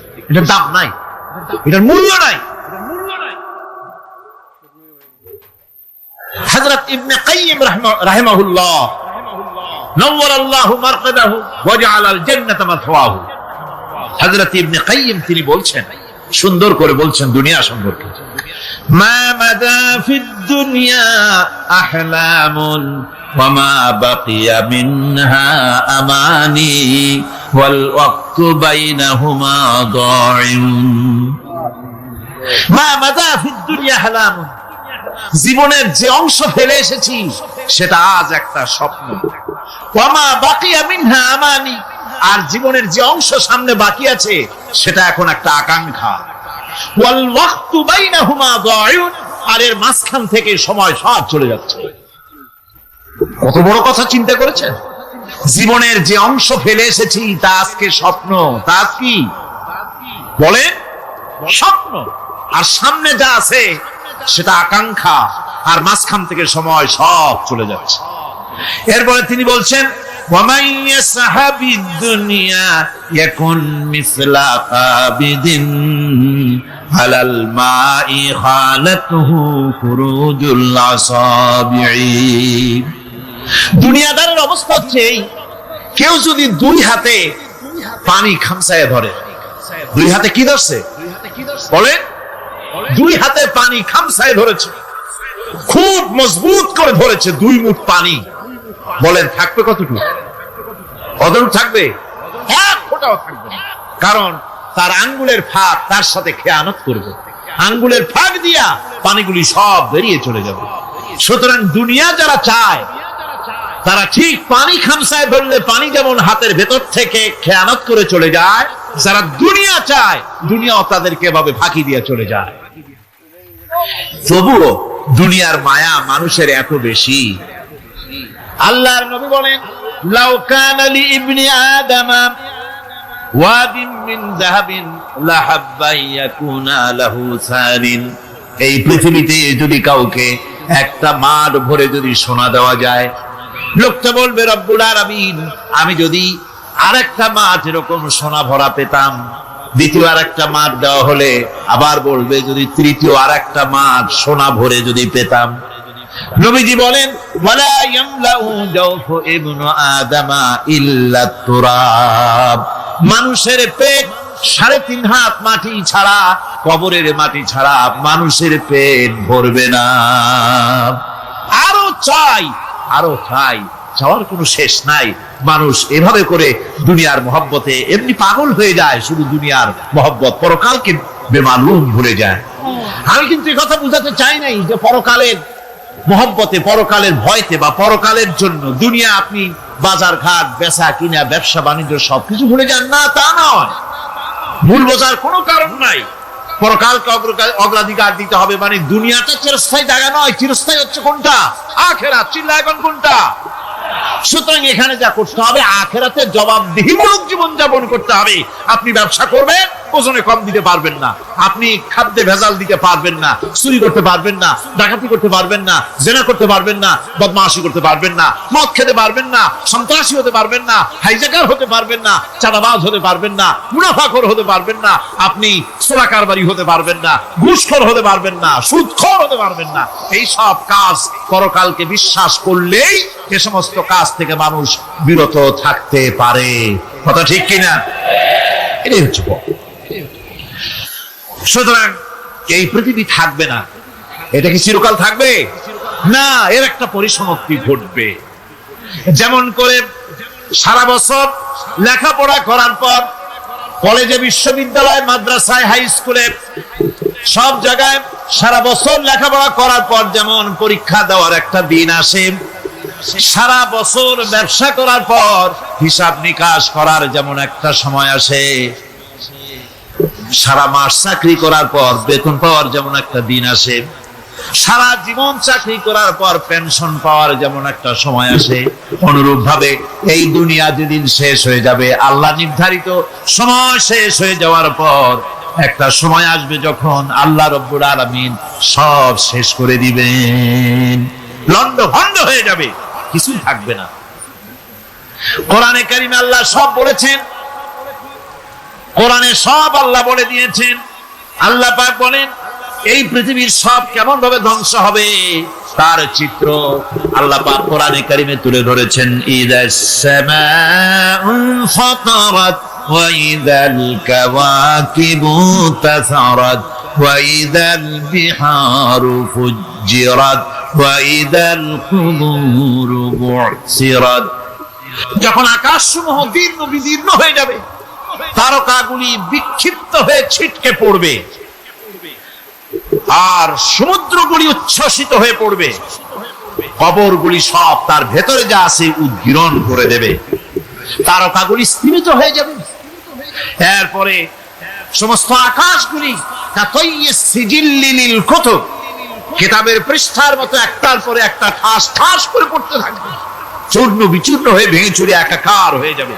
দাম নাই, এটার মূল্য নাই। হযরত ইবনে কাইয়িম রাহিমাহুল্লাহ নওয়ারাল্লাহু মারকাদাহু ওয়া জাআলাল জান্নাতা মাথওয়াহু, হযরত ইবনে কাইয়িম তিনি বলছেন, সুন্দর করে বলছেন দুনিয়া সম্পর্কে, মা মাদা ফিদ দুনিয়া আহলামুন ওয়া মা বাকিয়া মিনহা আমানি ওয়াল ওয়াক্তু বাইনাহুমা দাইউন। মা মাদা ফিদ দুনিয়া আহলামুন, জীবনের যে অংশ ফেলে এসেছি সেটা আজ একটা স্বপ্ন। ওয়া মা বাকিয়া মিনহা আমানি, আর জীবনের যে অংশ সামনে বাকি আছে সেটা এখন একটা আকাঙ্ক্ষা। ওয়াল ওয়াক্তু বাইনাহুমা দাইউন, আর এর মাঝখান থেকে সময় সব চলে যাচ্ছে। কত বড় কথা চিন্তা করেছেন? জীবনের যে অংশ ফেলে এসেছি তা আজকে স্বপ্ন, তা কি বলে স্বপ্ন, আর সামনে যা আছে সেটা আকাঙ্ক্ষা, আর মাঝখান থেকে সময় সব চলে যাচ্ছে। এরপরে তিনি বলছেন, ওয়ামান ইয়াসহাবিদ দুনিয়া ইয়াকুন মিসলা কাবিদিন আলাল মাই খালাতুহু ফুরুজুল আসাবিঈ। দুনিয়াদারের অবস্থা হচ্ছে এই, কেউ যদি দুই হাতে পানি খামসায় ধরে, দুই হাতে কি ধরছে বলে, দুই হাতে পানি খামসায় ধরেছে, খুব মজবুত করে ধরেছে, দুই মুঠ পানি, বলেন থাকবে কতটুকু? কতটুকু থাকবে? এক ফোঁটাও থাকবে না, কারণ তার আঙ্গুলের ফাঁক তার সাথে খেয়ানত করবে, আঙ্গুলের ফাঁক দিয়া পানিগুলি সব বেরিয়ে চলে যাবে। সুতরাং দুনিয়া যারা চায় তারা ঠিক পানি খামসায় ধরলে পানি যেমন হাতের ভেতর থেকে খেয়ানত করে চলে যায়, যারা দুনিয়া চায় দুনিয়াও তাদেরকে এভাবে ফাঁকি দিয়ে চলে যায়। তবুও দুনিয়ার মায়া মানুষের এত বেশি। আল্লাহর নবী বলেন, লাউ কানা লি ইবনি আদামা ওয়াদিন মিন যাহাবিন লাহাব্বা ইয়াকুনা লাহু সারিন, এই পৃথিবীতে যদি কাউকে একটা মাঠ ভরে যদি সোনা দেওয়া যায়, লোকটা বলবে রব্বুল আলামিন, আমি যদি আরেকটা মাঠ এরকম সোনা ভরা পেতাম। দ্বিতীয় আরেকটা মাঠ দেওয়া হলে আবার বলবে, যদি তৃতীয় আরেকটা মাঠ সোনা ভরে যদি পেতাম। নবীজি বলেন, ওয়ালা ইয়ামলাউ জাওফু ইবনু আদামা ইল্লা তুরাব, মানুষের পেট 3.5 হাত মাটি ছাড়া, কবরের মাটি ছাড়া মানুষের পেট ভরবে না। আরো চাই, আরো চাই, চাওয়ার কোনো শেষ নাই। মানুষ এভাবে করে দুনিয়ার মহব্বতে এমনি পাগল হয়ে যায়, শুধু দুনিয়ার মহব্বত, পরকালকে বেমালুম ভুলে যায়। আমি কিন্তু এই কথা বুঝাতে চাই নাই যে পরকালের মহব্বতে, পরকালের ভয়তে বা পরকালের জন্য দুনিয়া আপনি বাজার ঘাট, বেচা কিনা, ব্যবসা বাণিজ্য সবকিছু ভুলে যান, না তা নয়। ভুল বোঝার কোনো কারণ নাই। পরকালকে অগ্রাধিকার দিতে হবে, মানে দুনিয়াটা চিরস্থায়ী জায়গা নয়। চিরস্থায়ী হচ্ছে কোনটা? আখিরাত। চিল্লা এখন কোনটা? সুতরাং এখানে যা করতে হবে, আখিরাতে জবাবদিহিমূলক জীবন যাপন করতে হবে। আপনি ব্যবসা করবেন, ওজনে কম দিতে পারবেন না, আপনি খাদ্যে ভেজাল দিতে পারবেন না, চুরি করতে পারবেন না, ডাকাতি করতে পারবেন না, জেনা করতে পারবেন না, বদমাশি করতে পারবেন না, মদ খেতে পারবেন না, সন্ত্রাসী হতে পারবেন না, হাইজ্যাকার হতে পারবেন না, চাঁদাবাজ হতে পারবেন না, মুনাফাখোর হতে পারবেন না, আপনি চোরা কারবারি হতে পারবেন না, ঘুষখোর হতে পারবেন না, সুদখোর হতে পারবেন না। এই সব কাজ পরকালকে বিশ্বাস করলেই এ সমস্ত কাজ থেকে মানুষ বিরত থাকতে পারে। কথা ঠিক কিনা? এটাই হচ্ছে। সুতরাং এই পৃথিবী থাকবে না, এটা কি চিরকাল থাকবে না, এর একটা পরিসমাপ্তি ঘটবে। যেমন করে সারা বছর লেখাপড়া করার পর কলেজে, বিশ্ববিদ্যালয়, মাদ্রাসায়, হাই স্কুলে, সব জায়গায় সারা বছর লেখাপড়া করার পর যেমন পরীক্ষা দেওয়ার একটা দিন আসে, সারা বছর ব্যবসা করার পর হিসাব নিকাশ করার যেমন একটা সময় আসে, সারা মাস চাকরি করার পর বেতন পাওয়ার যেমন একটা দিন আসে, সারা জীবন চাকরি করার পর পেনশন পাওয়ার যেমন একটা সময় আসে, অনুরূপ ভাবে এই দুনিয়া যেদিন শেষ হয়ে যাবে, আল্লাহ নির্ধারিত সময় শেষ হয়ে যাওয়ার পর একটা সময় আসবে যখন আল্লাহ রব্বুল আলামিন সব শেষ করে দিবেন, লন্ডভন্ড হয়ে যাবে, কিছু থাকবে না। কোরআনে কারিমে আল্লাহ সব বলেছেন, কোরআনে সব আল্লাহ বলে দিয়েছেন। আল্লাহ পাক বলেন এই পৃথিবীর সব কেমন ভাবে ধ্বংস হবে তার চিত্র আল্লাহ পাক কোরআনে কারিমে তুলে ধরেছেন। ইদাস সামাউ ফাতারাত ওয়া ইদাল কাওয়াকিবু তাসারাত ওয়া ইদাল বিহারু ফুজ্জিরাত ওয়া ইদাল কুবুরু বু'সিরাত। যখন আকাশসমূহ দীর্ঘ বিদীর্ণ হয়ে যাবে, তারকাগুলি বিক্ষিপ্ত হয়ে ছিটকে পড়বে, আর সমুদ্রগুলি উচ্ছ্বসিত হয়ে পড়বে, কবরগুলি সব তার ভেতরে যা আছে উদ্গীরণ করে দেবে, তারকাগুলি স্থিমিত হয়ে যাবে। এরপরে সমস্ত আকাশগুলি সিজিল্লিল কুতুব, কিতাবের পৃষ্ঠার মতো একটার পরে একটা ঠাস ঠাস করে পড়তে থাকবে, চূর্ণ বিচূর্ণ হয়ে ভেঙে চুরে একাকার হয়ে যাবে।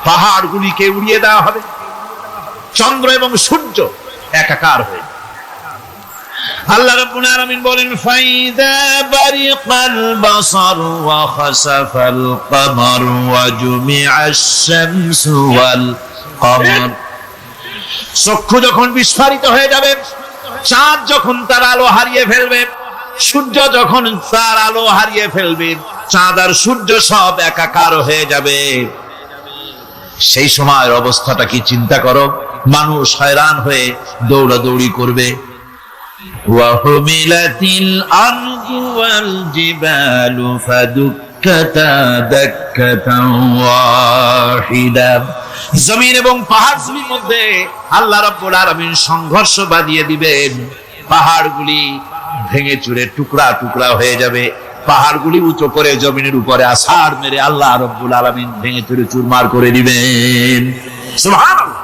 পাহাড়গুলিকে উড়িয়ে দেওয়া হবে, চন্দ্র এবং সূর্য একাকার হয়ে। আল্লাহ রাব্বুল আলামিন বলেন ফাইদা বারিকাল বাসার ওয়া খাসাফাল কমার ওয়া জুমিআশ শামসু ওয়াল কমার। চক্ষু যখন বিস্ফারিত হয়ে যাবে, চাঁদ যখন তার আলো হারিয়ে ফেলবে, সূর্য যখন তার আলো হারিয়ে ফেলবে, চাঁদ আর সূর্য সব একাকার হয়ে যাবে, সেই সময়ের অবস্থাটা কি চিন্তা করো। মানুষ হয়রান হয়ে দৌড়াদৌড়ি করবে। ওয়াহুমিলাতিল আরদু ওয়াল জিবালু ফাদুক্কাতা দাক্কাতান ওয়াহিদা। জমিন এবং পাহাড়গুলির মধ্যে আল্লাহ রাব্বুল আলামিন সংঘর্ষ বাঁধিয়ে দিবেন, পাহাড়গুলি ভেঙে চুরে টুকরা টুকরা হয়ে যাবে, পাহাড়গুলি উঁচু করে জমিনের উপরে আছাড় মেরে আল্লাহ রাব্বুল আলামিন ভেঙে চুরে চুরমার করে দিবেন। সুবহানাল্লাহ।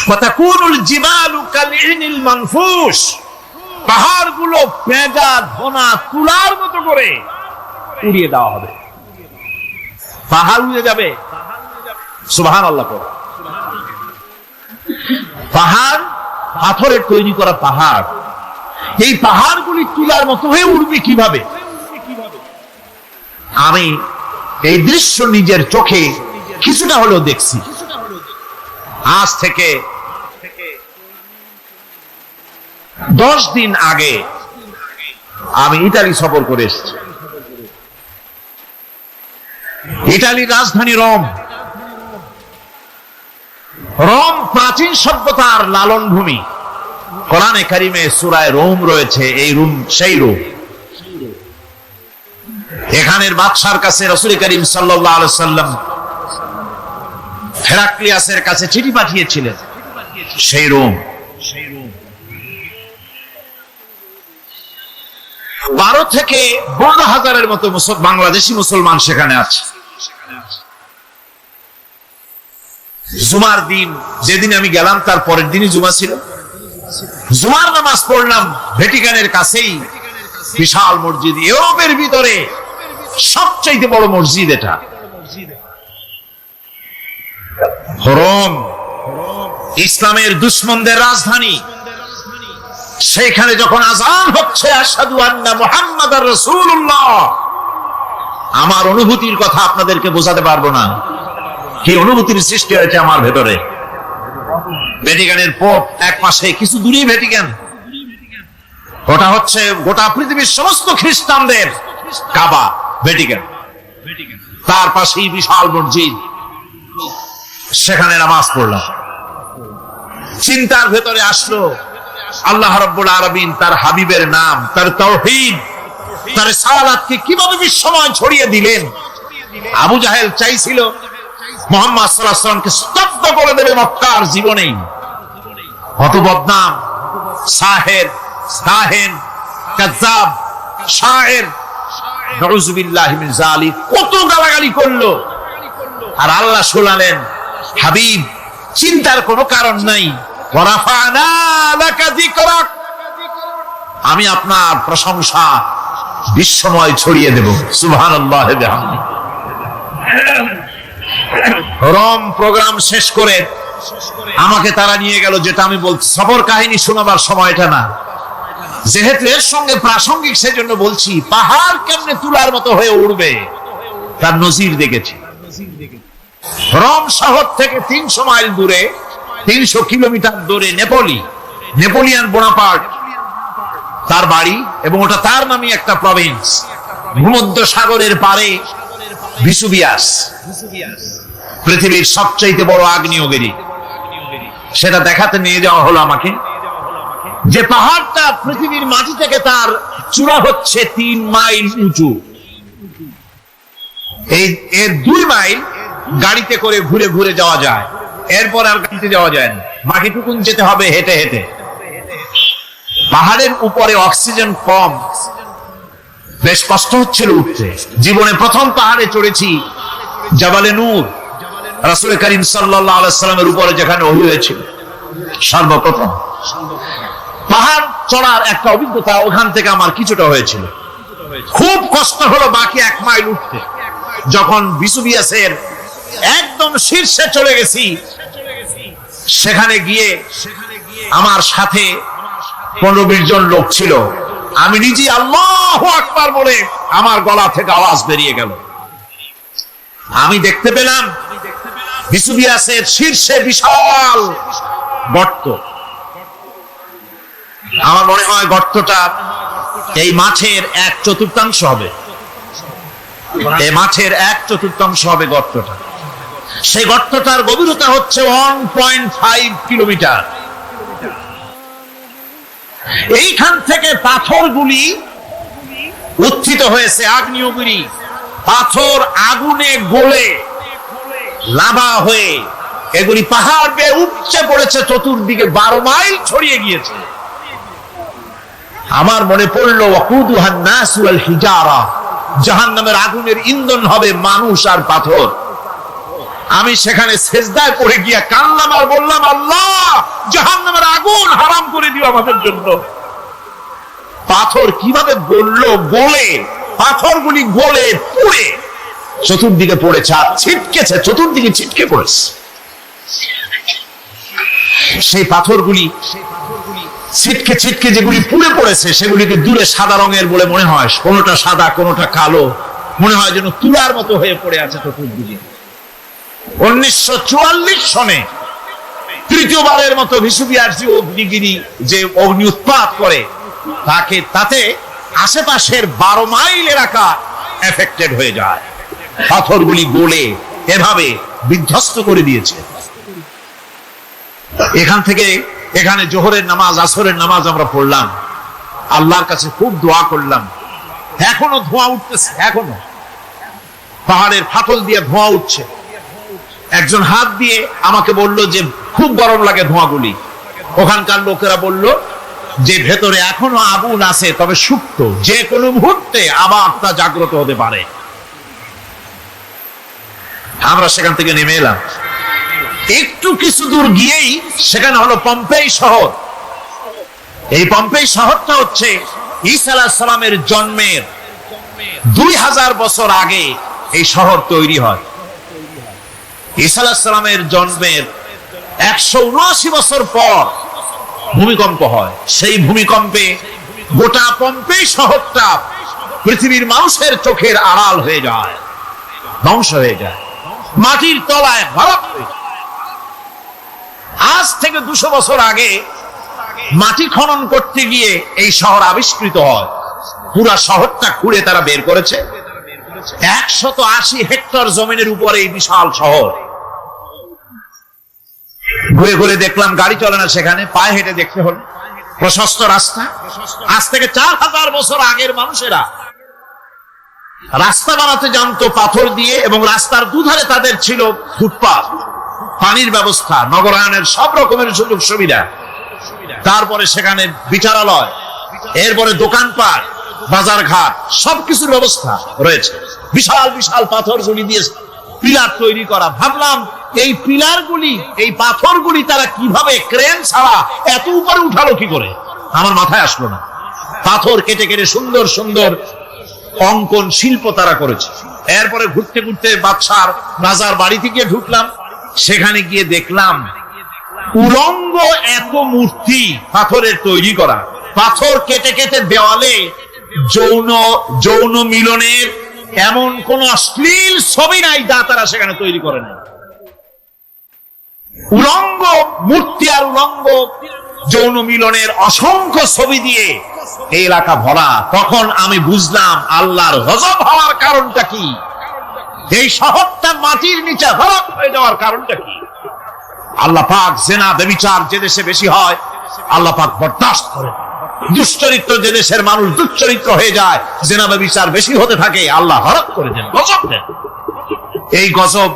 ওয়া তাকুনুল জিবালু কালইনিল মানফুস, পাহাড়গুলো পেঁজা ধোনা তুলার মতো করে উড়িয়ে দেওয়া হবে, পাহাড় উড়ে যাবে। সুবহানাল্লাহ। পাহাড় পাথরের তৈরি করা পাহাড়, এই পাহাড়গুলি তুলার মতো হয়ে উড়বে কিভাবে? আমি এই দৃশ্য নিজের চোখে কিছুটা হলেও দেখছি। আজ থেকে 10 দিন আগে আমি ইতালি সফর করে এসেছি। ইতালির রাজধানী রোম। রোম প্রাচীন সভ্যতার লালন ভূমি। কোরআনে কারিমে সূরায়ে রোম রয়েছে, এই রোম সেই রোম। এখানের বাদশার কাছে রাসূল করিম সাল্লাল্লাহু আলাইহি সাল্লাম হেরাক্লিয়াসের কাছে চিঠি পাঠিয়েছিলেন, সেই রোম। 12 থেকে 15,000-এর মতো বাংলাদেশি মুসলমান সেখানে আছে। জুমার দিন, যেদিন আমি গেলাম তার পরের দিনই জুমা ছিল। জুমার নামাজ পড়লাম ভ্যাটিকানের কাছেই বিশাল মসজিদ, ইউরোপের ভিতরে সবচেয়ে বড় মসজিদ এটা। রোম ইসলামের দুশমনদের রাজধানী। সেখানে যখন আযান হচ্ছে আশহাদু আন্না মুহাম্মাদার রাসূলুল্লাহ, আমার অনুভূতির কথা আপনাদেরকে বোঝাতে পারবো না, কি অনুভূতির সৃষ্টি হয়েছে আমার ভেতরে। ভ্যাটিকানের পোপ এক পাশে, কিছু দূরেই ভ্যাটিকান, ওটা হচ্ছে গোটা পৃথিবীর সমস্ত খ্রিস্টানদের কাবা ভ্যাটিকান। তার পাশেই বিশাল মসজিদ, সেখানে নামাজ পড়লাম। চিন্তার ভেতরে আসলো আল্লাহ রাব্বুল আলামিন তার হাবিবের নাম, তার তাওহীদ, তার সালাতকে কিভাবে বিশ্বময় ছড়িয়ে দিলেন। আবু জাহেল চাইছিল মুহাম্মদ সাল্লাল্লাহু আলাইহি ওয়াসাল্লামকে স্তব্ধ করে দেবে মক্কার জীবনেই। কত বদনাম, সাহের, কাহেন, কাযযাব, শায়ের, নাউযুবিল্লাহি মিন যালিক, কত গালাগালি করলো। আর আল্লাহ শোনালেন, হাবিব চিন্তার কোনো কারণ নাই, ওয়ারাফা'না লাকা যিকরাক, আমি আপনার প্রশংসা বিশ্বময় ছড়িয়ে দেব। সুবহানাল্লাহি ওয়া বিহামদিহি। রোম প্রোগ্রাম শেষ করে আমাকে তারা নিয়ে গেল, যেটা আমি বলছি সফর কাহিনী শোনাবার সময় এটা না, যেহেতু এর সঙ্গে প্রাসঙ্গিক সেজন্য বলছি। পাহাড় কেমনে তুলার মতো হয়ে উঠবে তার নজির দেখেছি। রোম শহর থেকে 300 মাইল দূরে, 300 কিলোমিটার দূরে নেপোলিয়ান বোনাপার্ট তার বাড়ি, এবং ওটা তার নামে একটা প্রভিন্স। ভূমধ্য সাগরের পারে ভিসুভিয়াস, পৃথিবীর সবচাইতে বড় আগ্নেয়গিরি, সেটা দেখাতে নিয়ে যাওয়া হলো আমাকে। যে পাহাড়টা পৃথিবীর মাটি থেকে তার চূড়া হচ্ছে 3 মাইল উঁচু, এর 2 মাইল গাড়িতে করে ঘুরে ঘুরে যাওয়া যায়, এরপর আর গাড়িতে যাওয়া যায় না, বাকিটুকুন যেতে হবে হেঁটে হেঁটে। পাহাড়ের উপরে অক্সিজেন কম, বেশ কষ্ট হচ্ছিল উঠতে। জীবনে প্রথম পাহাড়ে চড়েছি, জাবালে নূর, রাসূল করিম সাল্লাল্লাহু আলাইহি সাল্লামের উপরে যেখানে ওহী হয়েছিল সর্বপ্রথম। পাহাড় চড়ার একটা অভিজ্ঞতা ওখান থেকে আমার কিছুটা হয়েছিল। খুব কষ্ট হলো বাকি 1 মাইল উঠতে। যখন ভিসুভিয়াসের একদম শীর্ষে চলে গেছি, সেখানে গিয়ে আমার সাথে 15-20 জন লোক ছিল। আমি নিজে আল্লাহু আকবার বলে আমার গলা থেকে আওয়াজ বেরিয়ে গেল। আমি দেখতে পেলাম ভিসুভিয়াসের শীর্ষে বিশাল গর্ত। আমার মনে হয় গর্তটা এই মাঠের 1/4 হবে, এই মাঠের 1/4 হবে গর্তটা। সেই গর্তটার গভীরতা হচ্ছে 1.5 কিলোমিটার। এইখান থেকে পাথরগুলি উত্থিত হয়েছে, আগ্নেয়গিরি পাথর আগুনে গলে লাভা হয়ে এগুলি পাহাড় বেয়ে উপচে পড়েছে, চতুর্দিকে 12 মাইল ছড়িয়ে গিয়েছে। আমার মনে পড়লো ওয়াকুদুহান নাস ওয়াল হিজারা, জাহান্নামের আগুনের ইন্ধন হবে মানুষ আর পাথর। আমি সেখানে সেজদায় পড়ে গিয়া কান্নাম আর বললাম, আল্লাহ জাহান্নামের আগুন হারাম করে দিও আমাদের জন্য। পাথর কিভাবে গললো, গলে পাথরগুলি গলে পুড়ে চতুর্দিকে পড়েছে, আর ছিটকেছে, চতুর্দিকে ছিটকে পড়েছে। সেই পাথরগুলি ছিটকে ছিটকে যেগুলি পুড়ে পড়েছে, সেগুলিকে দূরে সাদা রঙের বলে মনে হয়, কোনোটা সাদা কোনোটা কালো, মনে হয় যেন তুলার মতো হয়ে পড়ে আছে চতুর্দিকে। 1944 সনে তৃতীয়বারের মতো ভিসুভিয়াস অগ্নিগিরি যে অগ্নি উৎপাত করে, তাতে আশেপাশের 12 মাইল এলাকা এফেক্টেড হয়ে যায়। পাথরগুলি গলে এভাবে বিধ্বস্ত করে দিয়েছে। এখান থেকে এখানে জোহরের নামাজ, আসরের নামাজ আমরা পড়লাম, আল্লাহর কাছে খুব দোয়া করলাম। এখনো ধোঁয়া উঠতেছে, এখনো পাহাড়ের ফাটল দিয়ে ধোঁয়া উঠছে। একজন হাত দিয়ে আমাকে বলল যে খুব গরম লাগে ধোঁয়াগুলি। ওখানকার লোকেরা বলল যে ভেতরে এখনো আগুন আছে, তবে সুপ্ত, যে কোনো মুহূর্তে আবার তা জাগ্রত হতে পারে। আমরা সেখান থেকে নেমে এলাম। একটু কিছু দূর গিয়েই সেখানে হলো পম্পেই শহর। এই পম্পেই শহরটা হচ্ছে ঈসা আলাইহিস সালামের জন্মের 2000 বছর আগে এই শহর তৈরি হয়। ঈসা আলাইহিস সালামের জন্মের 179 বছর পর ভূমিকম্প হয়। সেই ভূমিকম্পে গোটা পম্পেই শহরটা পৃথিবীর মানুষের চোখের আড়াল হয়ে যায়, ধ্বংস হয়ে যায়, মাটির তলায় ভারত হয়ে যায়। আজ থেকে 200 বছর আগে মাটি খনন করতে গিয়ে এই শহর আবিষ্কৃত হয়। পুরা শহরটা খুঁড়ে তারা বের করেছে 180 হেক্টর জমিনের উপরে এই বিশাল শহর। ঘুরে ঘুরে দেখলাম, গাড়ি চলে না সেখানে, পায়ে হেঁটে দেখতে হল। প্রশস্ত রাস্তা। আজ থেকে 4000 বছর আগের মানুষেরা রাস্তা বানাতে জানতো পাথর দিয়ে, এবং রাস্তার দুধারে তাদের ছিল ফুটপাত, পানির ব্যবস্থা, নগরায়নের সব রকমের সুযোগ সুবিধা। তারপরে সেখানে বিচারালয়, এরপরে দোকানপাট, বাজার ঘাট, সবকিছুর ব্যবস্থা রয়েছে। বিশাল বিশাল পাথরগুলি দিয়ে পিলার তৈরি করা। ভাবলাম এই পিলারগুলি, এই পাথরগুলি তারা কিভাবে ক্রেন ছাড়া এত উপরে উঠালো কি করে, আমার মাথায় আসলো না। পাথর কেটে কেটে সুন্দর সুন্দর অঙ্কন শিল্প তারা করেছে। এরপরে ঘুরতে ঘুরতে বাদশার রাজার বাড়িতে গিয়ে ঢুকলাম। সেখানে গিয়ে দেখলাম উলঙ্গ এত মূর্তি পাথরের তৈরি করা। পাথর কেটে কেটে দেওয়ালে যৌন মিলনের এমন কোন অশ্লীল ছবি নাই যা তারা সেখানে তৈরি করে নাই। উলঙ্গ মূর্তি আর উলঙ্গ যৌন মিলনের অসংখ্য ছবি দিয়ে এই এলাকা ভরা। তখন আমি বুঝলাম আল্লাহর গজব হওয়ার কারণটা কি, এই শহরটা মাটির নিচে হরক হয়ে যাওয়ার কারণটা কি। আল্লাহ পাক জেনা ব্যভিচার যে দেশে বেশি হয় আল্লাহ পাক বরদাস্ত করে। দুশ্চরিত্র যে দেশের মানুষ দুশ্চরিত্র হয়ে যায়, জেনা ব্যভিচার বেশি হতে থাকে, আল্লাহ হরক করে দেন, গজব দেন। এই গজব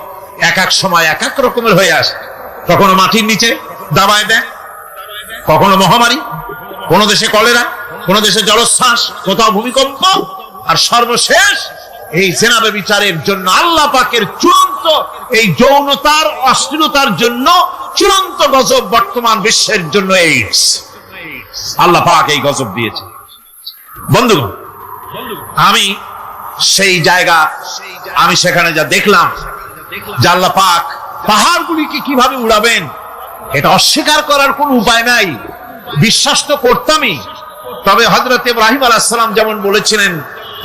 এক এক সময় এক এক রকমের হয়ে আসে। কখনো মাটির নিচে দাবায় দেয়, কখনো মহামারী, কোন দেশে কলেরা, কোন দেশে জলোচ্ছ্বাস, কোথাও ভূমিকম্প, আর সর্বশেষ এই জেনা ব্যভিচারের জন্য আল্লাহ পাকের চূড়ান্ত এই যৌনতার অশ্লীলতার জন্য চূড়ান্ত গজব বর্তমান বিশ্বের জন্য এইডস। আল্লাহ পাক এই গজব দিয়েছে। বন্ধুগণ, আমি সেই জায়গা, আমি সেখানে যা দেখলাম যে আল্লাহ পাক পাহাড়গুলিকে কিভাবে উড়াবেন, এটা অস্বীকার করার কোন উপায় নাই। বিশ্বাস তো করতামই। তবে হযরত ইব্রাহিম আলাইহিস সালাম যেমন বলেছিলেন,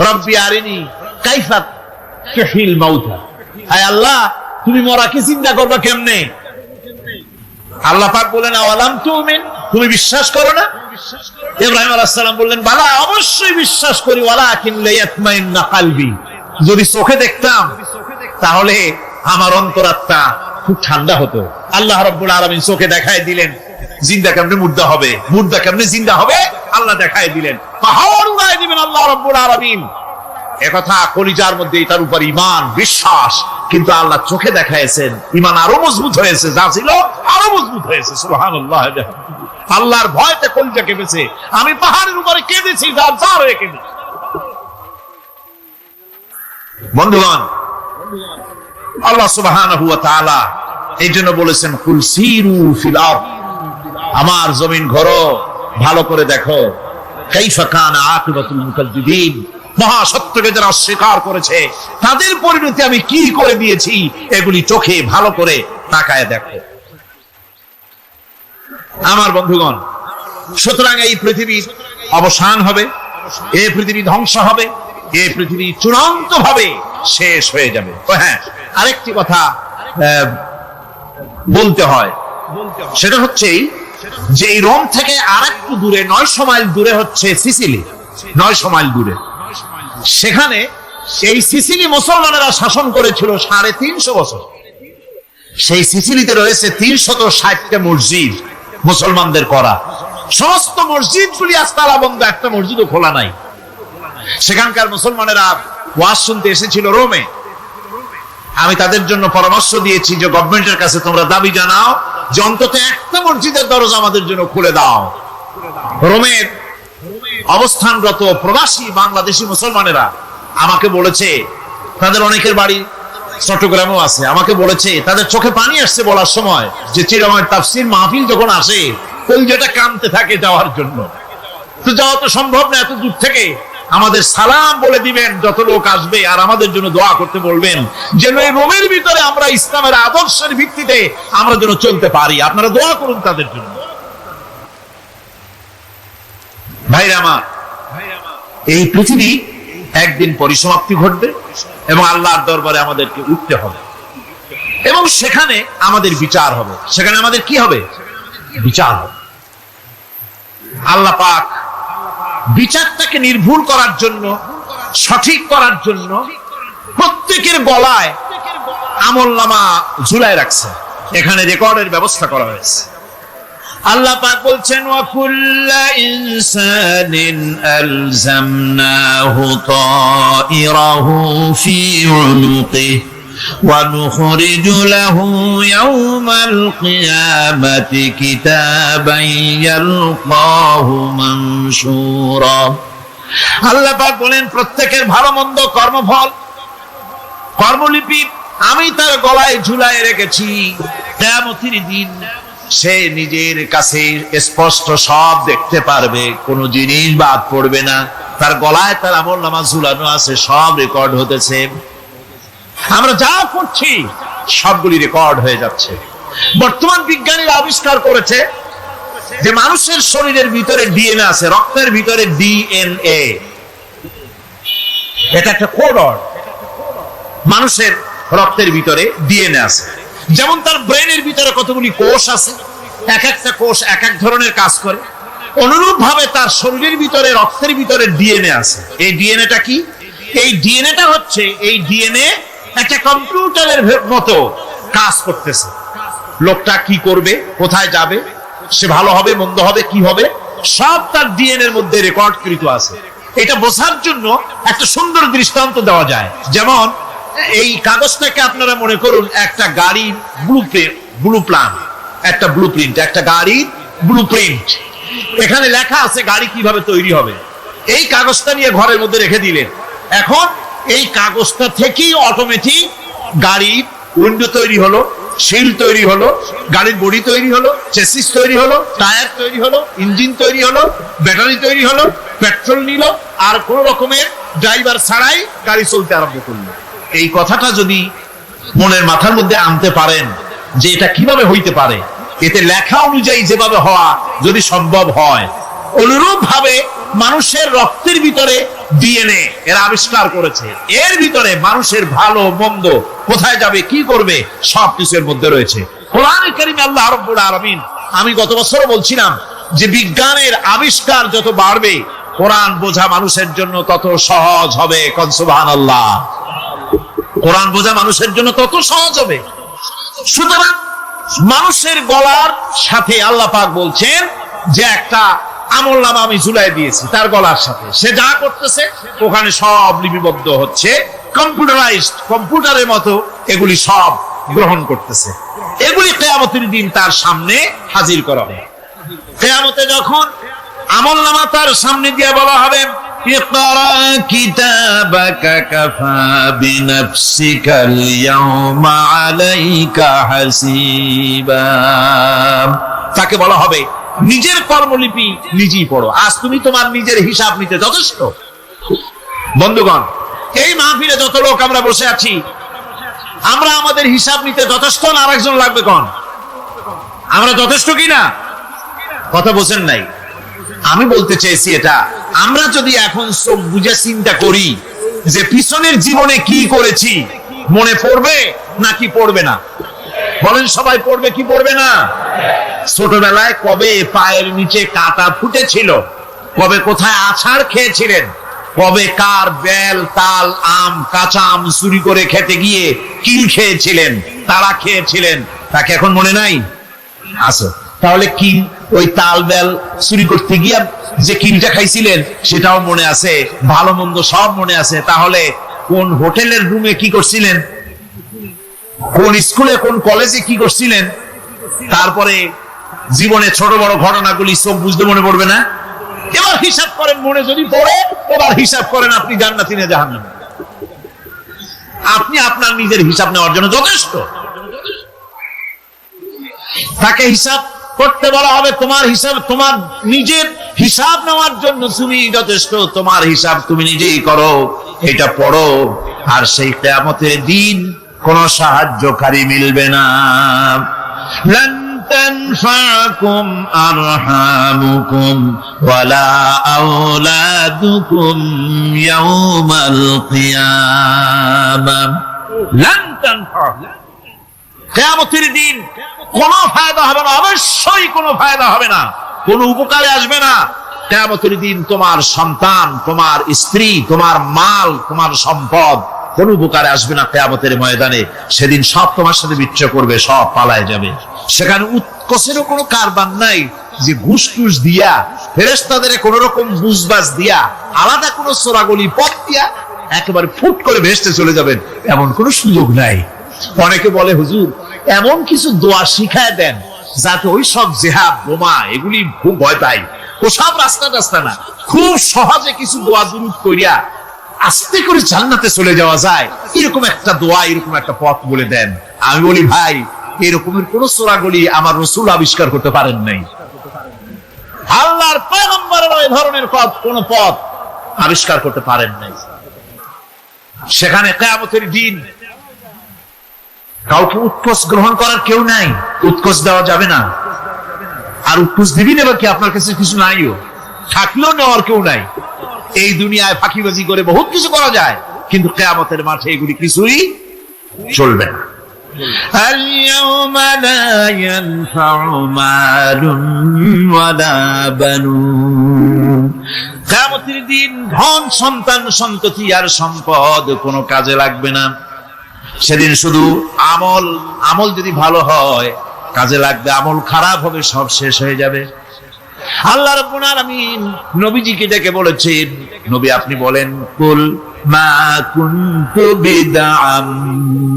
রব্বি আরিনি কাইফা তুহিল মাউতা, হায় আল্লাহ তুমি মরাকে জিন্দা করবা কেমনে? আল্লাহ পাক বলেন, আওয়ালাম তুমিন, তুমি বিশ্বাস করো না? ইব্রাহিম আলাইহিস সালাম বললেন, বালা, অবশ্যই বিশ্বাস করি, ওয়ালাকিন লিয়াতমাইন্না কলবি, যদি চোখে দেখতাম তাহলে আমার অন্তরাত্মা খুব ঠান্ডা হতো। আল্লাহ রাব্বুল আলামিন চোখে দেখায় দিলেন জিন্দা কেমনে মুর্দা হবে, মুর্দা কেমনে জিন্দা হবে, আল্লাহ দেখায় দিলেন। পাহাড় উড়ায় দিবেন আল্লাহ রাব্বুল আলামিন। একথা কলিজার মধ্যে তার উপর ঈমান বিশ্বাস, কিন্তু আল্লাহ চোখে দেখাইছেন, ঈমান আরো মজবুত হয়েছে, যা ছিল আরো মজবুত হয়েছে। সুবহানাল্লাহ। আল্লাহর ভয়তে কলিজা কেঁপেছে। আমি পাহাড়ের উপরে কেঁদেছি, জার হয়ে কেঁদেছি। বন্ধুগণ, আল্লাহ সুবহানাহু ওয়া তাআলা এই জন্য বলেছেন, কুল সিরু ফিল আরদ, আমার জমিন ঘোরো, ভালো করে দেখো, কাইফা কানা আকিবাতুল মুকাজ্জিবিন, মহাসত্যকে যারা অস্বীকার করেছে তাদের পরিণতি আমি কি করে দিয়েছি, এগুলি চোখে ভালো করে তাকায় দেখো। আমার বন্ধুগণ, সুতরাং এই পৃথিবীর অবসান হবে, এই পৃথিবী ধ্বংস হবে, এই পৃথিবী চূড়ান্ত ভাবে শেষ হয়ে যাবে। হ্যাঁ, আরেকটি কথা বলতে হয়, সেটা হচ্ছে যে এই রোম থেকে আরেকটু দূরে 900 মাইল দূরে হচ্ছে সিসিলি। 900 মাইল দূরে, সেখানে এই সিসিলি মুসলমানেরা শাসন করেছিল 350 বছর। সেই সিসিলিতে রয়েছে 360টা মসজিদ মুসলমানদের করা। সমস্ত মসজিদগুলি আজ তালা বন্ধ, একটা মসজিদও খোলা নাই। সেখানকার মুসলমানেরা ওয়াজ শুনতে এসেছিল রোমে। আমি তাদের জন্য পরামর্শ দিয়েছি যে গভর্নমেন্টের কাছে তোমরা দাবি জানাও যে অন্তত একটা মসজিদের দরজা আমাদের জন্য খুলে দাও। রোমের অবস্থানরত প্রবাসী বাংলাদেশি মুসলমানেরা আমাকে বলেছে, তাদের অনেকের বাড়ি চট্টগ্রামেও আছে, আমাকে বলেছে তাদের চোখে পানি আসছে বলার সময় যে চিরামের তাফসীর মাহফিল যখন আসে কলিজাটা কাঁদতে থাকে যাওয়ার জন্য। তো যাওয়া তো সম্ভব না এত দূর থেকে, আমাদের সালাম বলে দিবেন যত লোক আসবে, আর আমাদের জন্য দোয়া করতে বলবেন যেন এই রোমের ভিতরে আমরা ইসলামের আদর্শের ভিত্তিতে আমরা যেন চলতে পারি। আপনারা দোয়া করুন তাদের জন্য। ভাইরা আমার, এই পৃথিবী একদিন পরিসমাপ্তি ঘটবে এবং আল্লাহর দরবারে আমাদেরকে উঠতে হবে এবং সেখানে আমাদের বিচার হবে। সেখানে আমাদের কি হবে? বিচার হবে। আল্লাহ পাক বিচারটাকে নির্ভুল করার জন্য, সঠিক করার জন্য প্রত্যেকের গলায় আমলনামা ঝুলায় রাখছে। এখানে রেকর্ডের ব্যবস্থা করা হয়েছে। আল্লাহ পাক বলছেন, ওয়া কুল্লা ইনসানিন আলজামনাহু তাইরাহু ফি উনুকিহি ওয়া নুখরিজু লাহু ইয়াওমাল কিয়ামাতি কিতাবান ইয়ালকাহু মানশুরা। আল্লাহ পাক বলেন, প্রত্যেকের ভালো মন্দ কর্মফল, কর্মলিপি আমি তার গলায় ঝুলায় রেখেছি। কিয়ামতের দিন সে নিজের কাছে স্পষ্ট সব দেখতে পারবে, কোন জিনিস বাদ পড়বে না। তার গলায় তার আমলনামা ঝুলানো আছে, সব রেকর্ড হতেছে। আমরা যা করছি সবগুলি রেকর্ড হয়ে যাচ্ছে। বর্তমান বিজ্ঞানীরা আবিষ্কার করেছে যে মানুষের শরীরের ভিতরে ডিএনএ আছে, রক্তের ভিতরে ডিএনএ, এটা একটা কোডর। মানুষের রক্তের ভিতরে ডিএনএ আছে। যেমন তার ব্রেনের ভিতরে কতগুলি কোষ আছে, এক একটা কোষ এক এক ধরনের কাজ করে, অনুরূপ ভাবে তার শরীরের ভিতরে, রক্তের ভিতরে ডিএনএ আছে। এই ডিএনএটা কি? এই ডিএনএটা হচ্ছে, এই ডিএনএ একটা কম্পিউটারের মতো কাজ করতেছে। লোকটা কি করবে, কোথায় যাবে, সে ভালো হবে মন্দ হবে, কি হবে, সব তার ডিএনএর মধ্যে রেকর্ডকৃত আছে। এটা বোঝার জন্য একটা সুন্দর দৃষ্টান্ত দেওয়া যায়। যেমন এই কাগজটাকে আপনারা মনে করুন একটা গাড়ির একটা ব্লুপ্রিন্ট, একটা গাড়ির ব্লুপ্রিন্ট। এখানে লেখা আছে গাড়ি কিভাবে তৈরি হবে। এই কাগজটা নিয়ে ঘরের মধ্যে রেখে দিলেন। এখন এই কাগজটা থেকেই অটোমেটিক গাড়ির উইন্ডো তৈরি হলো, শিল তৈরি হলো, গাড়ির বডি তৈরি হলো, চেসিস তৈরি হলো, টায়ার তৈরি হলো, ইঞ্জিন তৈরি হলো, ব্যাটারি তৈরি হলো, পেট্রোল নিল, আর কোন রকমের ড্রাইভার ছাড়াই গাড়ি চলতে আরম্ভ করলো। এই কথাটা যদি মনের মাথার মধ্যে আনতে পারেন যে এটা কিভাবে হইতে পারে, এতে লেখা অনুযায়ী যেভাবে হওয়া যদি সম্ভব হয়, অনুরূপ ভাবে মানুষের রক্তের ভিতরে ডিএনএ এরা আবিষ্কার করেছে। এর ভিতরে মানুষের ভালো মন্দ, কোথায় যাবে, কি করবে, সবকিছুর মধ্যে রয়েছে। কোরআনে কারীমে আল্লাহ রাব্বুল আলামিন, আমি গত বছরও বলছিলাম যে বিজ্ঞানের আবিষ্কার যত বাড়বে কোরআন বোঝা মানুষের জন্য তত সহজ হবে। কোন সুবহানাল্লাহ। কোরআন বোঝা মানুষের জন্য তত সহজ হবে। সুতরাং মানুষের গলার সাথে আল্লাহ পাক বলছেন যে একটা আমলনামা আমি ঝুলাই দিয়েছি তার গলার সাথে। সে যা করতেছে ওখানে সব লিপিবদ্ধ হচ্ছে, কম্পিউটারাইজড, কম্পিউটারের মতো এগুলি সব গ্রহণ করতেছে। এগুলি কিয়ামতের দিন তার সামনে হাজির করা হবে। কিয়ামতে যখন আমলনামা তার সামনে দিয়ে বলা হবে, ইকরা কিতাবাকা কাফা বিনাফসিকাল ইয়াওমা আলাইকা হাসিবা। তাকে বলা হবে নিজের কর্মলিপি নিজেই পড়ো, আজ তুমি তোমার নিজের হিসাব নিতে যথেষ্ট। বন্ধুগণ, এই মাহফিলে যত লোক আমরা বসে আছি, আমরা আমাদের হিসাব নিতে যথেষ্ট না আরেকজন লাগবে? কোন আমরা যথেষ্ট কিনা? কথা বোঝেন নাই। আমি বলতে চেয়েছি এটা, আমরা যদি এখন সব বুঝে চিন্তা করি যে পিছনের জীবনে কি করেছি, মনে পড়বে নাকি পড়বে না? বলেন সবাই, পড়বে কি পড়বে না? ছোটবেলায় কবে পায়ের নিচে কাঁটা ফুটেছিল, কবে কোথায় আছাড় খেয়েছিলেন, কবে কার বেল, তাল, আম, কাঁচা আম চুরি করে খেতে গিয়ে কিল খেয়েছিলেন, তারা খেয়েছিলেন, তাকে এখন মনে নাই? আছে। তাহলে কি ওই তাল বেল চুরি করতে গিয়ে যে কিলটা খাইছিলেন সেটাও মনে আছে, ভালো মন্দ সব মনে আছে। তাহলে কোন হোটেলের রুমে কি করছিলেন, কোন স্কুলে কোন কলেজে কি করছিলেন, তারপরে জীবনে ছোট বড় ঘটনাগুলি সব বুঝতে মনে পড়বে না? এবার হিসাব করেন, মনে যদি পড়ে এবার হিসাব করেন আপনি জান্নাতি না জাহান্নামী। আপনি আপনার নিজের হিসাব নেওয়ার জন্য যথেষ্ট। তাকে হিসাব করতে বলা হবে, তোমার হিসাব, তোমার নিজের হিসাব নেওয়ার জন্য তুমি যথেষ্ট, তোমার হিসাব তুমি নিজেই করো, এটা পড়ো। আর সেই কিয়ামতের দিন কোন সাহায্যকারী মিলবে না। লান তানফাকুম আরহামুকুম ওয়ালা আওলাদুকুম ইয়াউমাল কিয়ামাহ। লান তানফাকুম, কিয়ামতের দিন কোনো ফায়দা হবে না, অবশ্যই কোনো ফায়দা হবে না, কোনো উপকারে আসবে না। কিয়ামতের দিন তোমার সন্তান, তোমার স্ত্রী, তোমার মাল, তোমার সম্পদ কোন উপকারে আসবে না। কিয়ামতের ময়দানে সেদিন সব তোমার সাথে বিচ্ছ করবে, সব পালায় যাবে। সেখানে উৎকোষেরও কোনো কারবার নাই যে ঘুষ টুস দিয়া, ফেরেশতাদের কোন রকম বুঝবাজ দিয়া, আলাদা কোনো চোরাগলি পথ দিয়া একেবারে ফুট করে ভেস্তে চলে যাবেন, এমন কোনো সুযোগ নাই। অনেকে বলে হুজুর এমন কিছু দোয়া শিখায় দেন যাতে ওই সব জেহাদ বোমা এগুলি খুব ভয় পাই, ওসব রাস্তা রাস্তা না, খুব সহজে কিছু দোয়া দুরূদ করিয়া আস্তে করে জান্নাতে চলে যাওয়া যায়, এরকম একটা দোয়া, এরকম একটা পথ বলে দেন। আমি বলি ভাই, এরকমের কোন চোরাগলি আমার রাসূল আবিষ্কার করতে পারেন নাই। আল্লাহর পয়গম্বরের ওই ধরনের কোন পথ আবিষ্কার করতে পারেন নাই। সেখানে কিয়ামতের দিন কাউকে উৎকোষ গ্রহণ করার কেউ নাই, উৎকোষ দেওয়া যাবে না। আর উৎকোষ দিবি নেবা কি, আপনার কাছে কিছু নাইও, থাকলেও নেওয়ার কেউ নাই। এই দুনিয়ায় ফাঁকিবাজি করে বহুত কিছু করা যায়, কিন্তু কিয়ামতের মাঠে এগুলি কিছুই চলবে না। اليوم لا ينفع مال ولا بنون। কিয়ামতের দিন ধন সন্তান সন্ততি আর সম্পদ কোনো কাজে লাগবে না। সেদিন শুধু আমল যদি ভালো হয় কাজে লাগবে, আমল খারাপ হবে সব শেষ হয়ে যাবে। আল্লাহ রাব্বুল আলামিন নবীজিকে ডেকে বলেছেন, নবী আপনি বলেন, কুল মা কুনতু বিদআম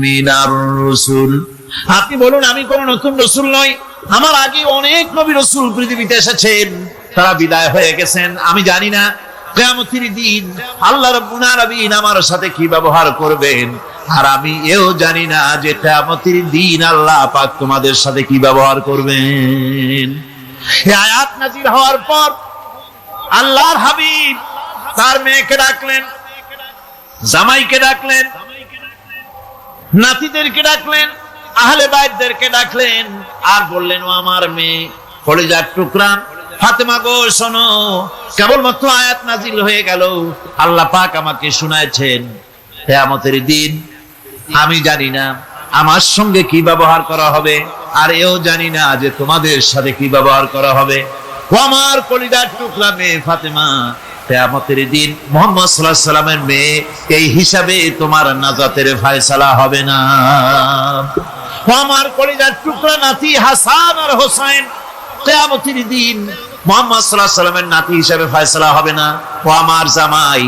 মিনার রাসূল, আপনি বলুন আমি কোন নতুন রাসূল নই, আমার আগে অনেক নবী রাসূল পৃথিবীতে এসেছেন, তারা বিদায় হয়ে গেছেন। আমি জানি না কিয়ামতের দিন আল্লাহ রাব্বুল আলামিন আমার সাথে কি ব্যবহার করবেন, আর আমি এও জানি না যে কিয়ামতের দিন আল্লাহ পাক তোমাদের সাথে কি ব্যবহার করবেন। এই আয়াত নাযিল হওয়ার পর আল্লাহর হাবিব তার মেয়েকে ডাকলেন, জামাইকে ডাকলেন, নাতিদেরকে ডাকলেন, আহলে বাইতদেরকে ডাকলেন, আর বললেন, ও আমার মেয়ে কলিজার টুকরা ফাতেমা গো শোনো, কেবলমাত্র আয়াত নাযিল হয়ে গেল, আল্লাহ পাক আমাকে শুনাইছেন কিয়ামতের দিন আমি জানি না আমার সঙ্গে কি ব্যবহার করা হবে, আর এও জানি না যে তোমাদের সাথে কি ব্যবহার করা হবে। ও আমার কলিজার টুকরা মেয়ে ফাতেমা, কিয়ামতের দিন মুহাম্মদ সাল্লাল্লাহু আলাইহি সাল্লামের মেয়ে, এই হিসাবে তোমার নাজাতের ফয়সালা হবে না। ও আমার কলিজার টুকরা নাতি হাসান আর হোসেন, কিয়ামতের দিন মুহাম্মদ সাল্লাল্লাহু আলাইহি সাল্লামের নাতি হিসাবে ফয়সালা হবে না। ও আমার জামাই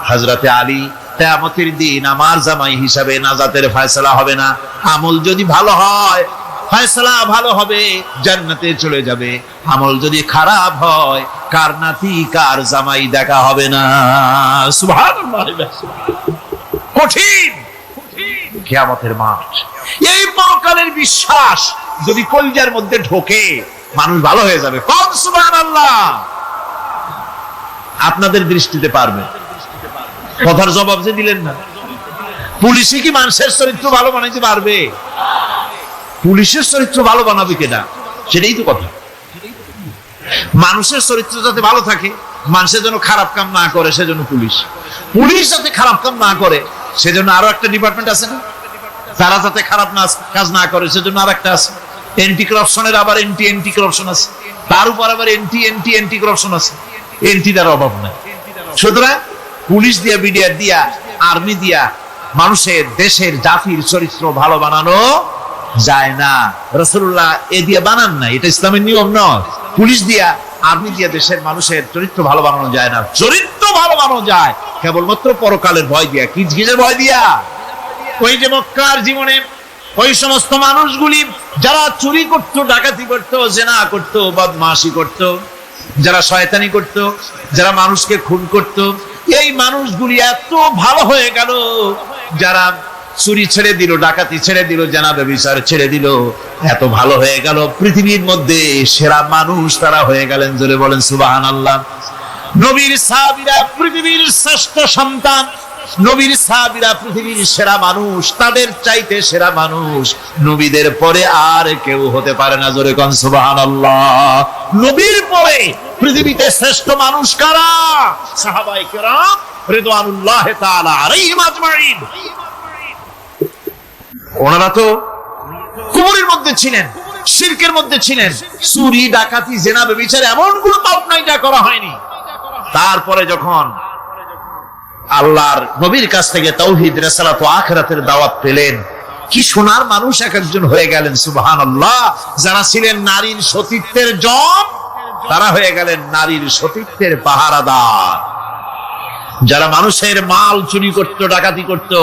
হযরতে আলী, কিয়ামতের দিন আমার জামাই হিসাবে নাজাতের ফয়সালা হবে না। আমল যদি ভালো হয় ফয়সালা ভালো হবে, জান্নাতে চলে যাবে। আমল যদি খারাপ হয় কার নাতি কার জামাই দেখা হবে না। সুবহানাল্লাহ। কঠিন কিয়ামতের মাঠ। এই পরকালের বিশ্বাস যদি কলিজার মধ্যে ঢোকে মানুষ ভালো হয়ে যাবে। কোন সুবহানাল্লাহ। আপনাদের দৃষ্টিতে পারবে, কথার জবাব যে দিলেন না। পুলিশে কি মানুষের চরিত্র ভালো বানাইতে পারবে? পুলিশের চরিত্র ভালো বানাবে কেনা, সেটাই তো কথা। মানুষের চরিত্র যাতে ভালো থাকে, মানুষের জন্য খারাপ কাম না করে, সেজন্য পুলিশ। পুলিশ যাতে খারাপ কাম না করে, সেজন্য আরো একটা ডিপার্টমেন্ট আছে না, তারা যাতে খারাপ কাজ না করে, সেজন্য আর একটা আছে। এন্টি করাপশনের আবার এন্টি করাপশন আছে, তার উপর আবার এন্টি করাপশন আছে। এন্টিটার অভাব নাই। সুতরাং পুলিশ দিয়া, বিডিআর দিয়া, আর্মি দিয়া মানুষের, দেশের, জাতির চরিত্র ভালো বানানো যায় না। রাসূলুল্লাহ এ দিয়ে বানান না, এটা ইসলামের নিয়ম নয়। পুলিশ দিয়া, আর্মি দিয়া দেশের মানুষের চরিত্র ভালো বানানো যায় না। চরিত্র ভালো বানানো যায় কেবলমাত্র পরকালের ভয় দিয়া। কিসের ভয় দিয়া? ওই যে মক্কার জীবনে ওই সমস্ত মানুষগুলি যারা চুরি করত, ডাকাতি করত, জিনা করত, বদমাশি করত, যারা শয়তানি করত, যারা মানুষকে খুন করত, এই মানুষগুলি এত ভালো হয়ে গেল, যারা চুরি ছেড়ে দিল, ডাকাতি ছেড়ে দিল, জানাবে বিচার ছেড়ে দিল, এত ভালো হয়ে গেল। পৃথিবীর মধ্যে সেরা মানুষ তারা হয়ে গেলেন। জোরে বলেন সুবহানাল্লাহ। নবীর সাহাবীরা পৃথিবীর শ্রেষ্ঠ সন্তান, নবীর সাহাবীরা পৃথিবীর সেরা মানুষ, তাদের চাইতে সেরা মানুষ নবীদের পরে আর কেউ হতে পারে না। জোরে কোন সুবহানাল্লাহ। নবীর পরে পৃথিবীতে শ্রেষ্ঠ মানুষ কারা? সাহাবায়ে কেরাম রিদওয়ানুল্লাহ তাআলা আলাইহিম আজমাইন। ওনারা তো কুফরের মধ্যে ছিলেন, শিরকের মধ্যে ছিলেন, চুরি ডাকাতি জিনা ব্যভিচার এমন কোনো পাপ নাই যা করা হয়নি। তারপরে যখন আল্লাহর নবীর কাছ থেকে তাওহীদ, রিসালাত ও আখিরাতের দাওয়াত পেলেন, কি সোনার মানুষ এক একজন হয়ে গেলেন। সুবহানাল্লাহ। যারা ছিলেন নারীর সতীত্বের জম, তারা হয়ে গেলেন নারীর সতীত্বের পাহারাদার। যারা মানুষের মাল চুরি করত, ডাকাতি করত,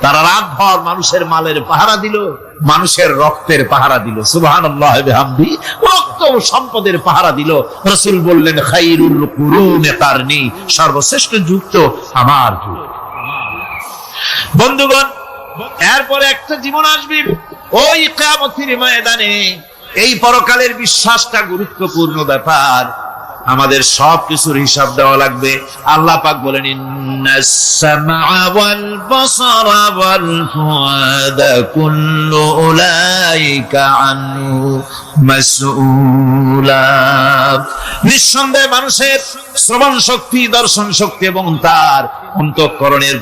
তারা রাতভর মানুষের মালের পাহারা দিল, মানুষের রক্তের পাহারা দিল। সুবহানাল্লাহ বিহামদি। রক্ত ও সম্পদের পাহারা দিল। রাসূল বললেন, খায়রুল কুরুনি কারনি, সর্বশ্রেষ্ঠ যুগ তো আমার যুগ। বন্ধুগণ, এরপরে একটা জীবন আসবে ওই কিয়ামতের ময়দানে। এই পরকালের বিশ্বাসটা গুরুত্বপূর্ণ ব্যাপার। আমাদের সবকিছুর হিসাব দেওয়া লাগবে। আল্লাহ পাক বলেন, ইন্নাস সামআ ওয়াল বাসারা ওয়াল ফুআদা কুল্লু উলাইকা আনহু মাসউলা। নিঃসন্দেহে মানুষের শ্রবণ শক্তি, দর্শন শক্তি এবং তার অন্তঃকরণের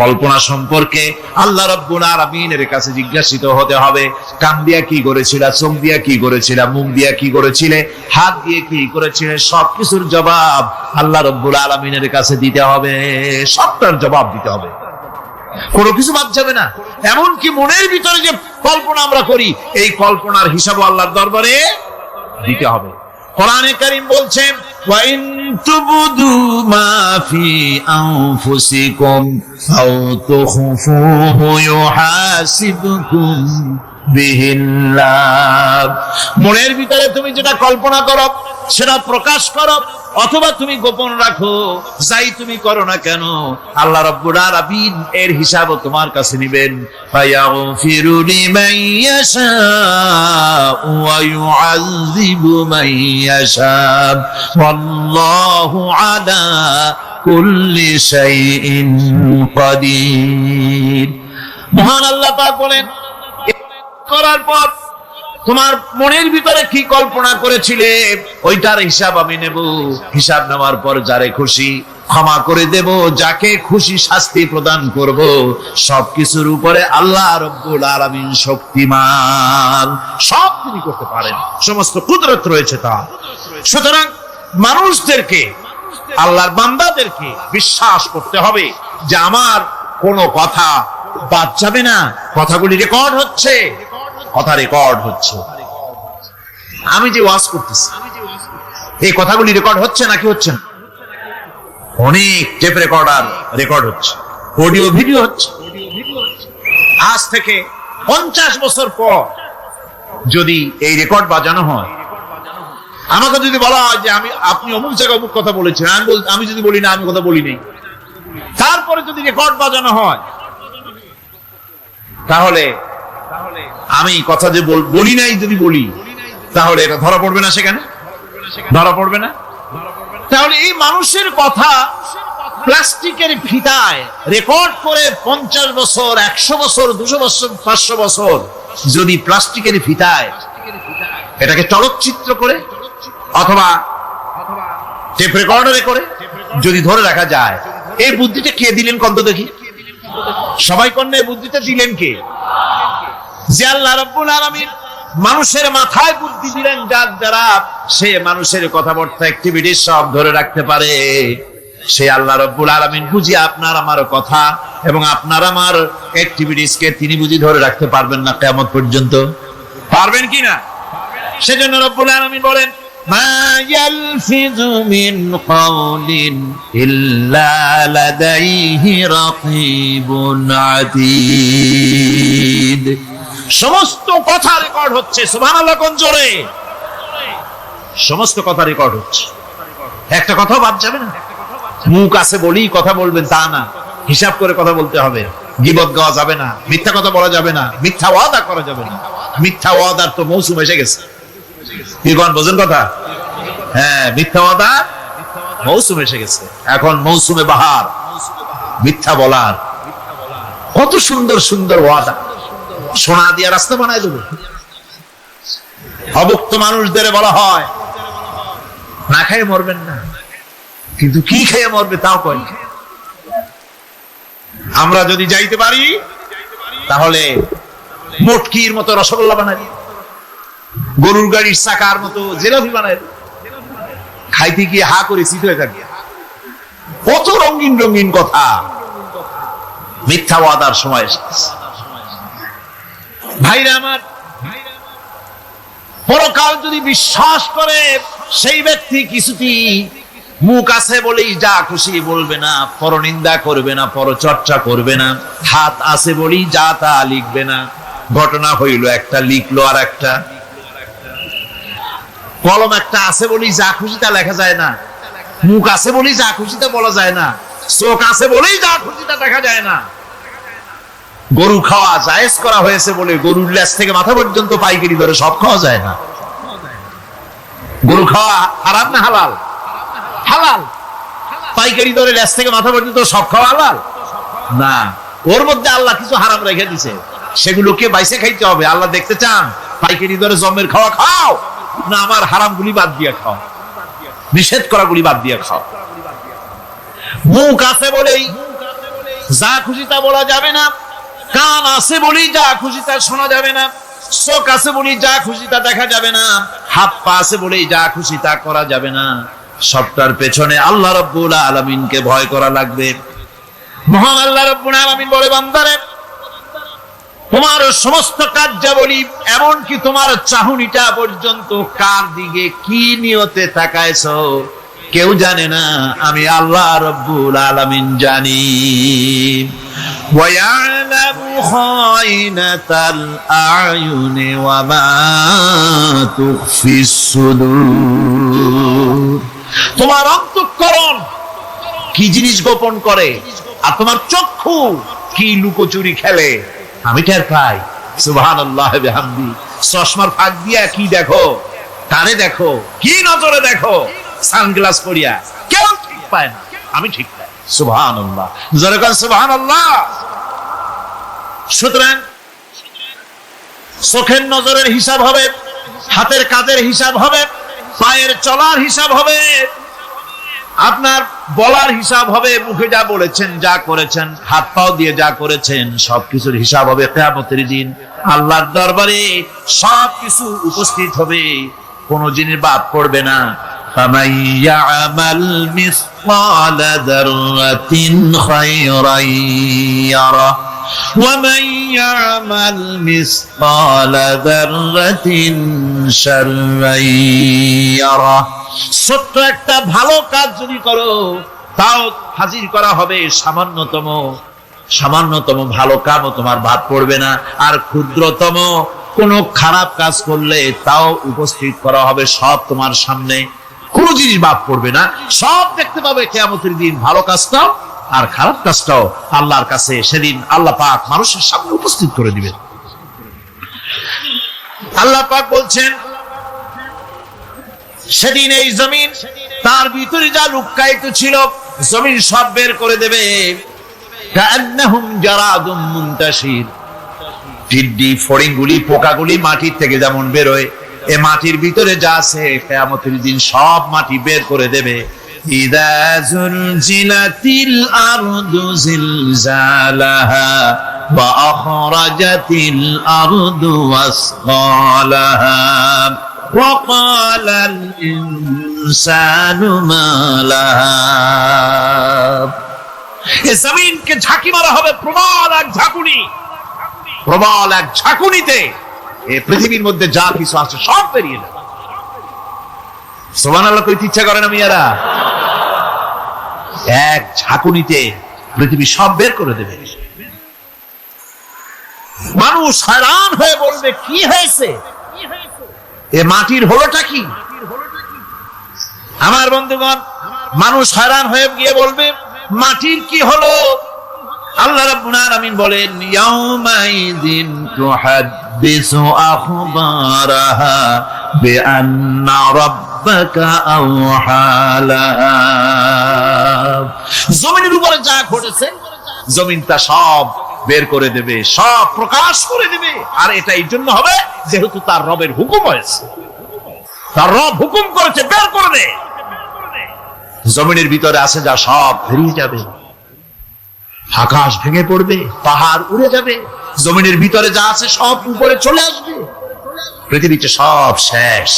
কল্পনা সম্পর্কে আল্লাহ রাব্বুল আলামিনের কাছে জিজ্ঞাসিত হতে হবে। কান দিয়া কি করেছিল, চোখ দিয়া কি করেছিল, মুখ দিয়া কি করেছিলে, হাত দিয়ে কি করেছিলে, সবকিছুর জবাব আল্লাহ রাব্বুল আলামিনের কাছে দিতে হবে। সবটার জবাব দিতে হবে, কোনো কিছু বাদ যাবে না। এমনকি মনের ভিতরে যে কল্পনা আমরা করি, এই কল্পনার হিসাব আল্লাহর দরবারে দিতে হবে। কোরআনে কারীম বলছেন, ওয়া ইন তুবদু মা ফি আনফুসিকুম আও তুখফুহু ইউহাসিবকুম বিহিল্লাহ। মনের ভিতরে তুমি যেটা কল্পনা করো সেটা প্রকাশ করো, অথবা তুমি গোপন রাখো, যাই তুমি করো না কেন, আল্লাহ রাব্বুল আলামিন এর হিসাব তোমার কাছে নেবেন। ফায়াগফিরু লিমান ইয়াশাউ ওয়া ইউআযযিবু মান ইয়াশাউ ওয়াল্লাহু আলা কুল্লি শাইইন কাদির। মহান আল্লাহ পাক বলেন, করার পর তোমার মনের ভিতরে কি কল্পনা করেছিলে ওইটার হিসাব আমি নেব। হিসাব নেওয়ার পর যারে খুশি ক্ষমা করে দেব, যাকে খুশি শাস্তি প্রদান করব। সবকিছুর উপরে আল্লাহ রাব্বুল আলামিন শক্তিমান, সব তিনি করতে পারেন, সমস্ত কুদরত রয়েছে তার। সুতরাং মানুষদেরকে, আল্লাহর বান্দাদেরকে বিশ্বাস করতে হবে যে আমার কোনো কথা বাদ যাবে না। কথাগুলি রেকর্ড হচ্ছে, কথা রেকর্ড হচ্ছে। আমি যে ওয়াজ করতেছি, এই কথাগুলি রেকর্ড হচ্ছে নাকি হচ্ছে না? অনেক টেপ রেকর্ডার রেকর্ড হচ্ছে, অডিও ভিডিও হচ্ছে। আজ থেকে 50 বছর পর যদি এই রেকর্ড বাজানো হয়, আমাকে যদি বলা হয় যে আপনি অমুক জায়গায় অমুক কথা বলেছেন, আমি যদি বলি না আমি কথা বলি নাই, তারপরে যদি রেকর্ড বাজানো হয়, তাহলে আমি কথা যে বলি নাই যদি বলি, তাহলে এটা ধরা পড়বে না? সেখানে ধরা পড়বে না? তাহলে এই মানুষের কথা প্লাস্টিকের ফিতায় রেকর্ড করে 50 বছর, 100 বছর, 200 বছর, 500 বছর যদি প্লাস্টিকের ফিতায় এটাকে চলচ্চিত্র করে অথবা টেপ রেকর্ডারে করে যদি ধরে রাখা যায়, এই বুদ্ধিটা কে দিলেন কত দেখি? সবাই কন্যা এই বুদ্ধিটা দিলেন কে? যে আল্লাহ রাব্বুল আলামিন মানুষের মাথায় বুদ্ধি দিলেন, যার দ্বারা সে মানুষের কথাবার্তা, অ্যাক্টিভিটি সব ধরে রাখতে পারে। সে আল্লাহ রাব্বুল আলামিন বুঝি আপনার আমার কথা এবং আপনার আমার অ্যাক্টিভিটিস কে তিনি বুঝি ধরে রাখতে পারবেন না কিয়ামত পর্যন্ত? পারবেন কি না? সেজন্য রাব্বুল আলামিন বলেন, মা ইয়ালফিযু মিন কাওলিন ইল্লা লাদাইহি রাকীবুন আতীদ। সমস্ত কথা রেকর্ড হচ্ছে। সুবহানাল্লাহ কোন জোরে! সমস্ত কথা রেকর্ড হচ্ছে, একটা কথা বাদ যাবে না। মুখ আছে বলি কথা বলবেন তা না, হিসাব করে কথা বলতে হবে। গীবত গাওয়া যাবে না, মিথ্যা কথা বলা যাবে না, মিথ্যা ওয়াদা করা যাবে না। মিথ্যা ওয়াদার তো মৌসুম এসে গেছে। কি কোন বোঝেন কথা? হ্যাঁ, মিথ্যা ওয়াদা মৌসুম এসে গেছে। এখন মৌসুমে বাহার, মিথ্যা বলার। কত সুন্দর সুন্দর ওয়াদা, সোনা দিয়া রাস্তা বানায় দেবে। অভুক্ত মানুষদের বলা হয় না খেয়ে মরবেন না, কিন্তু কি খেয়ে মরবে তাও কয়। আমরা যদি যাইতে পারি তাহলে মটকির মতো রসগোল্লা বানাই, গরুর গাড়ির চাকার মতো জিলাপি বানাই, খাইতে গিয়ে হা করে চিত হয়ে থাকি। কত রঙিন রঙিন কথা। মিথ্যা ওয়াদার সময় এসেছে। ভাইরা আমার, পরকাল যদি বিশ্বাস করে সেই ব্যক্তি কিছুটি মুখ আছে বলেই যা খুশি বলবে না, পরনিন্দা করবে না, পরচর্চা করবে না, হাত আছে বলেই যা তা লিখবে না। ঘটনা হইল একটা, লিখলো আর একটা। কলম একটা আছে বলেই যা খুশি তা লেখা যায় না, মুখ আছে বলেই যা খুশি তা বলা যায় না, চোখ আছে বলেই যা খুশি তা দেখা যায় না। গরু খাওয়া জায়েজ করা হয়েছে বলে গরুর লেজ থেকে মাথা পর্যন্ত পাইকারি ধরে সব খাওয়া যায় না। গরু খাওয়া হারাম না হালাল? হালাল। পাইকারি ধরে লেজ থেকে মাথা পর্যন্ত সব খাওয়া হালাল না। ওর মধ্যে আল্লাহ কিছু হারাম রেখে দিছে, সেগুলোকে বাইসে খাইতে হবে। আল্লাহ দেখতে চান পাইকারি ধরে জমের খাওয়া খাও, না আমার হারাম গুলি বাদ দিয়ে খাও, নিষেধ করা গুলি বাদ দিয়ে খাও। মুখ আছে বলেই যা খুশি তা বলা যাবে না, কান আছে বলেই যা খুশি তা শোনা যাবে না, চোখ আছে বলেই যা খুশি তা দেখা যাবে না, হাত পা আছে বলেই যা খুশি তা করা যাবে না। সবটার পেছনে আল্লাহ রাব্বুল আলামিনকে ভয় করা লাগবে। মহান আল্লাহ রাব্বুল আলামিন বলে, বান্দারে তোমার সমস্ত কার্যাবলী, এমনকি তোমার চাহনিটা পর্যন্ত কার দিকে কি নিয়তে তাকায়ছো কেউ জানে না, আমি আল্লাহ রাব্বুল আলামিন জানি। وَيَعْلَمُ خَائِنَةَ الْأَعْيُنِ وَمَا تُخْفِي الصُّدُورُ। তোমার অন্তঃকরণ কি জিনিস গোপন করে, আর তোমার চক্ষু কি লুকোচুরি খেলে আমি টের পাই। সুবহানাল্লাহ বিহামদি। চশমার ফাঁক দিয়া কি দেখো, কানে দেখো, কি নজরে দেখো, সানগ্লাস পরিয়া কেউ ঠিক পায় না, আমি ঠিক পাই। সুবহানাল্লাহ, জোরে কর সুবহানাল্লাহ। সুতরাং চোখের নজরের হিসাব হবে, হাতের কাজের হিসাব হবে, পায়ের চলার হিসাব হবে, আপনার বলার হিসাব হবে, মুখে যা বলেছেন, যা করেছেন, হাত পাও দিয়ে যা করেছেন, সবকিছুর হিসাব হবে কিয়ামতের দিন। আল্লাহর দরবারে সবকিছু উপস্থিত হবে, কোনো জিনিস বাদ পড়বে না। فَمَن يَعْمَلْ مِثْقَالَ ذَرَّةٍ خَيْرًا يَرَهُ وَمَن يَعْمَلْ مِثْقَالَ ذَرَّةٍ شَرًّا يَرَهُ। ছোট্ট একটা ভালো কাজ যদি করো তাও হাজির করা হবে সামান্যতম ভালো কাজও তোমার বাদ পড়বে না, আর ক্ষুদ্রতম কোনো খারাপ কাজ করলে তাও উপস্থিত করা হবে, সব তোমার সামনে, কোনো জিনিস বাদ পড়বে না, সব দেখতে পাবে কিয়ামতের দিন। ভালো কাজটাও আর খারাপ কাজটাও আল্লাহর কাছে সেদিন আল্লাহ পাক মানুষের সামনে উপস্থিত করে দিবেন। আল্লাহ পাক বলছেন, সেদিন এই জমিন তার ভিতরে যা লুকায়িত ছিল জমিন সব বের করে দেবে। কান্নাহুম জারাদুম মুনতাশির। টিড্ডি, ফড়িংগুলি, পোকাগুলি মাটির থেকে যেমন বেরোয়, এ মাটির ভিতরে যা আছে কিয়ামতের দিন সব মাটি বের করে দেবে। ইযা যুলজিলাতিল আরদু জিলজালাহা ওয়া আখরাজাতিল আরদু আসকালাহা ওয়া ক্বালাল ইনসানু মা লাহা। এ জমিনকে ঝাঁকি মারা হবে প্রবল এক ঝাঁকুনি, প্রবল এক ঝাঁকুনিতে এই পৃথিবীর মধ্যে যা কিছু আছে সব বেরিয়ে যাবে। সুবহানাল্লাহ কইতে ইচ্ছা করে না মিয়ারা? এক ঝাঁকুনিতে পৃথিবী সব বের করে দেবে। মানুষ हैरान হয়ে বলবে, কি হয়েছে, এ মাটির হলোটা কি? আমার বন্ধুগণ, মানুষ हैरान হয়ে গিয়ে বলবে, মাটির কি হলো? আল্লাহ রাব্বুল আলামিন বলেন ইয়াউমাইযিন তুহাদ্দিসু আখবারাহা বিআন্না রাব্বাকা আওহালাহা। জমিনের উপরে যা ঘটেছে জমিন তা সব বের করে দেবে, সব প্রকাশ করে দেবে। আর এটা এই জন্য হবে যেহেতু তার রবের হুকুম হয়েছে, তার রব হুকুম করেছে বের করে দে। জমিনের ভিতরে আছে যা সব বেরিয়ে যাবে, আকাশ ভেঙে পড়বে, পাহাড় উড়ে যাবে, জমিনের ভিতরে যা আছে সব উপরে চলে আসবে। পৃথিবীতে সব শেষ,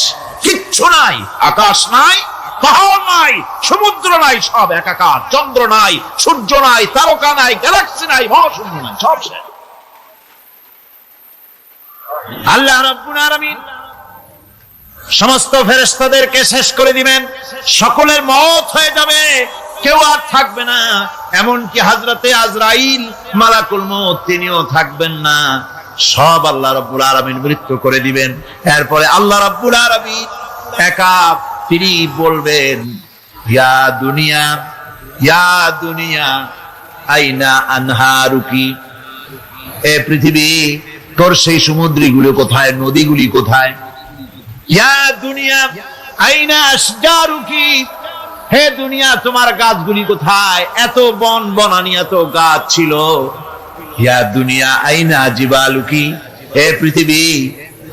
কিচ্ছু নাই, আকাশ নাই, পাহাড় নাই, সমুদ্র নাই, সব একাকার। চন্দ্র নাই, সূর্য নাই, তারকা নাই, গ্যালাক্সি নাই, মহাশূন্য নাই, সব শেষ। আল্লাহ রাব্বুল আলামিন সমস্ত ফেরেশতাদেরকে শেষ করে দিবেন, সকলের মওত হয়ে যাবে, কেউ আর থাকবে না। এমনকি হযরতে আজরাইল মালাকুল মউত তিনিও থাকবেন না। সব আল্লাহ রাব্বুল আলামিন মৃত্যু করে দিবেন। এরপরে আল্লাহ রাব্বুল আলামিন একা তিনি বলবেন ইয়া দুনিয়া, ইয়া দুনিয়া আইনা আনহারুকি, এ পৃথিবী তোর সেই সমুদ্রগুলো কোথায়, নদীগুলি কোথায়? ইয়া দুনিয়া আইনা আশজারুকি, হে দুনিয়া তোমার গাছগুলি কোথায়? এত বন বনানি, এত গাছ ছিল। ইয়া দুনিয়া আইনা জিবালুকি, হে পৃথিবী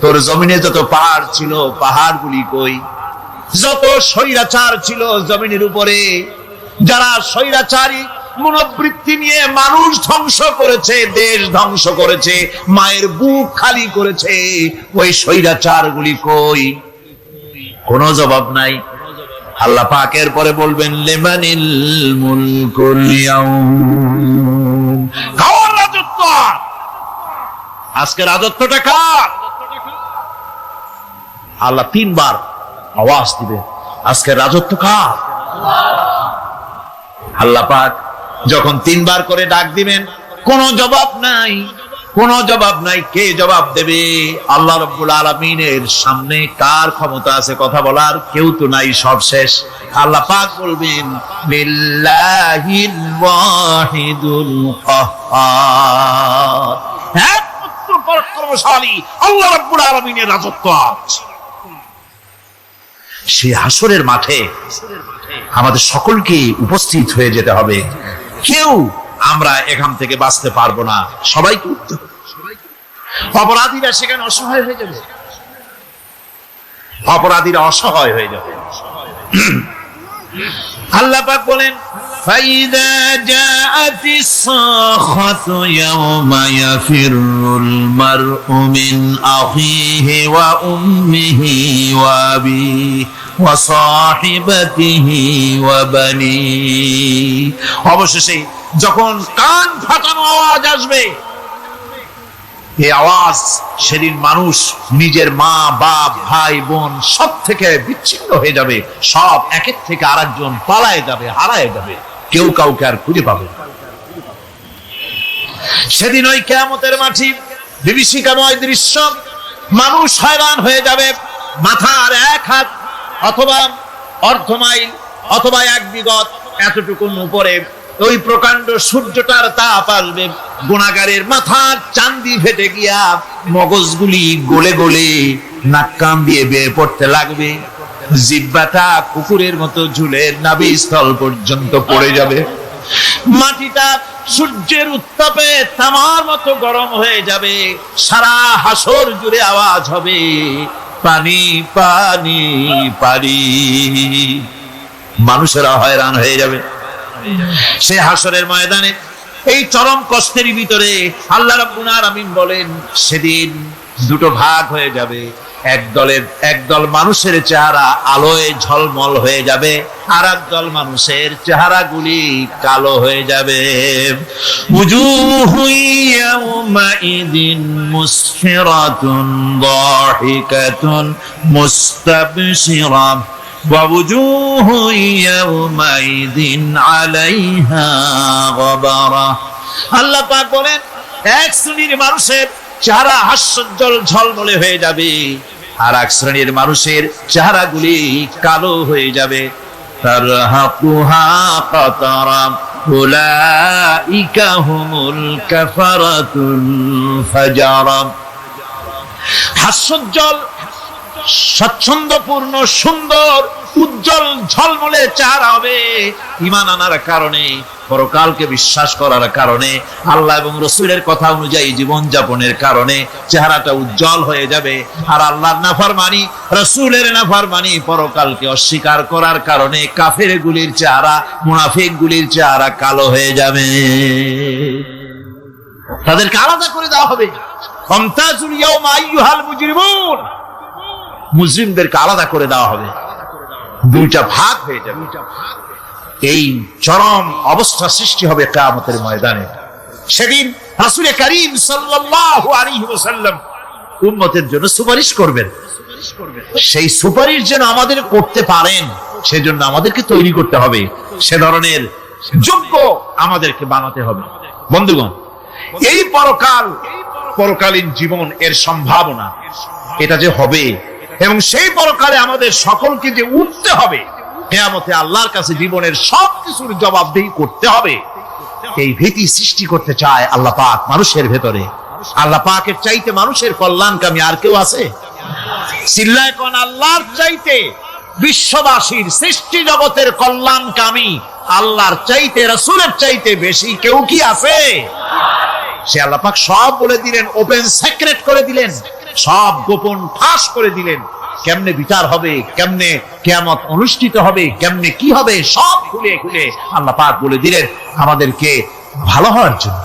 তোর জমিনে যত পাহাড় ছিল পাহাড়গুলি কই? যত স্বৈরাচার ছিল জমিনের উপরে, যারা স্বৈরাচারী মনোবৃত্তি নিয়ে মানুষ ধ্বংস করেছে, দেশ ধ্বংস করেছে, মায়ের বুক খালি করেছে, ওই স্বৈরাচার গুলি কই? কোনো জবাব নাই। আল্লাহ পাকের পরে বলবেন লিমানিল মুলকুল ইয়াউম, কার রাজত্ব? আজকে রাজত্বটা কার? আল্লাহ তিনবার আওয়াজ দিবে, আজকে রাজত্ব কার? আল্লাহ পাক যখন তিনবার করে ডাক দিবেন, কোনো জবাব নাই, কোনো জবাব নাই। কে জবাব দেবে? আল্লাহ রাব্বুল আলামিনের সামনে কার ক্ষমতা আছে কথা বলার? কেউ তো নাই, সব শেষ। আল্লাহ পাক বলবেন লিল্লাহিল ওয়াহিদুল কাহ্হার, একমাত্র পরাক্রমশালী আল্লাহ রাব্বুল আলামিনের রাজত্ব আছে। সেই হাসরের মাঠে আমাদের সকলকে উপস্থিত হয়ে যেতে হবে। কেউ আমরা এখান থেকে বাঁচতে পারবো না, সবাইকে উঠতে হবে। অপরাধীরা সেখানে অসহায় হয়ে যাবে, অপরাধীরা অসহায় হয়ে যাবে। আল্লাহ পাক বলেন ফাইদা জাআতিস সাখাতু ইয়াওমা ইয়াফিরুল মারউ মিন আখিহি ওয়া উম্মিহি ওয়া আবিহি ওয়া সাহিবাতিহি ওয়া বানি। অবশেষে যখন কান ফাটানো আওয়াজ আসবে, এই আওয়াজ সেদিন মানুষ নিজের মা বাপ ভাই বোন সব থেকে বিচ্ছিন্ন হয়ে যাবে, সব একের থেকে আরেকজন পালায় যাবে, হারায় যাবে, কেউ কাউকে আর খুঁজে পাবে না। সেদিন ওই কিয়ামতের মাঠে বিভীষিকাময় দৃশ্য, মানুষ হয়রান হয়ে যাবে। মাথার এক হাত অথবা অর্ধ মাইল অথবা এক বিগত এতটুকুন উপরে ওই প্রকাণ্ড সূর্যটার তাপ আসবে, গুনাহগারের মাথার চান্দি ফেটে গিয়া মগজগুলি গলে গলে নাক কান দিয়ে বেয়ে পড়তে লাগবে, জিহ্বাটা কুকুরের মতো ঝুলে নাভিস্থল পর্যন্ত পড়ে যাবে, মাটিটা সূর্যের উত্তাপে তামার মতো গরম হয়ে যাবে, সারা হাসর জুড়ে আওয়াজ হবে পানি পানি পানি। মানুষেরা হয়রান হয়ে যাবে সে হাসরের ময়দানে। এই চরম কষ্টের ভিতরে আল্লাহ রাব্বুল আলামিন বলেন সেদিন দুটো ভাগ হয়ে যাবে। একদল মানুষের চেহারা আলোয় ঝলমল হয়ে যাবে, আর একদল মানুষের চেহারাগুলি কালো হয়ে যাবে। উজুহু ইয়াওমাইদিন মুসফিরাতুন দাহিকাতুন মুস্তাবশিরা ওয়া উজুহু ইয়াওমাইদিন আলাইহা গাবারা। আল্লাহ পাক বলেন এক শ্রেণীর মানুষের চেহারা হাস্যোজ্জ্বল ঝলমলে হয়ে যাবে, আর এক শ্রেণীর মানুষের চেহারাগুলি কালো হয়ে যাবে। তারহাকুহা কাতারা উলাইকা হুমুল কাফারাতুল ফাজারা। হাস্যোজ্জ্বল, স্বচ্ছন্দপূর্ণ, সুন্দর, উজ্জ্বল ঝলমলে চেহারা হবে ঈমান আনার কারণে, পরকালকে বিশ্বাস করার কারণে, আল্লাহ এবং রাসূলের কথা অনুযায়ী জীবন যাপনের কারণে চেহারাটা উজ্জ্বল হয়ে যাবে। আর আল্লাহর নাফরমানি, রাসূলের নাফরমানি, পরকালকে অস্বীকার করার কারণে কাফের গুলির চেহারা, মুনাফিক গুলির চেহারা কালো হয়ে যাবে। তাদেরকে আলাদা করে দেওয়া হবে। ফামতাজুল ইয়াওমা আইয়ুহাল মুজরিমুন, মুজরিমদেরকে আলাদা করে দেওয়া হবে, দুইটা ভাগ হয়ে যাবে। এই চরম অবস্থা সৃষ্টি হবে কিয়ামতের ময়দানে। সেদিন রাসূল করিম সাল্লাল্লাহু আলাইহি ওয়াসাল্লাম উম্মতের জন্য সুপারিশ করবেন। সেই সুপারিশ যেন আমাদের করতে পারেন, সেজন্য আমাদেরকে তৈরি করতে হবে, সে ধরনের যোগ্য আমাদেরকে বানাতে হবে। বন্ধুগণ, এই পরকালীন জীবন, এর সম্ভাবনা, এটা যে হবে এবং সেই পরকালে আমাদের সকলকে যে উঠতে হবে, কিয়ামতে আল্লাহর কাছে জীবনের সবকিছুর জবাবদিহি করতে হবে, এই ভীতি সৃষ্টি করতে চায় আল্লাহ পাক মানুষের ভেতরে। আল্লাহ পাকের চাইতে মানুষের কল্যাণকামী আর কেউ আছে? চিল্লায় কোন আল্লাহর চাইতে, বিশ্ববাসীর সৃষ্টি জগতের কল্যাণকামী আল্লাহর চাইতে, রাসূলের চাইতে বেশি কেউ কি আছে? সে আল্লাহ পাক সব বলে দিলেন, ওপেন সিক্রেট করে দিলেন, সব গোপন ফাঁস করে দিলেন। কেমনে বিচার হবে, কেমনে কিয়ামত অনুষ্ঠিত হবে, কেমনে কি হবে, সব খুলে খুলে আল্লাহ পাক বলে দিলেন আমাদেরকে ভালো হওয়ার জন্য।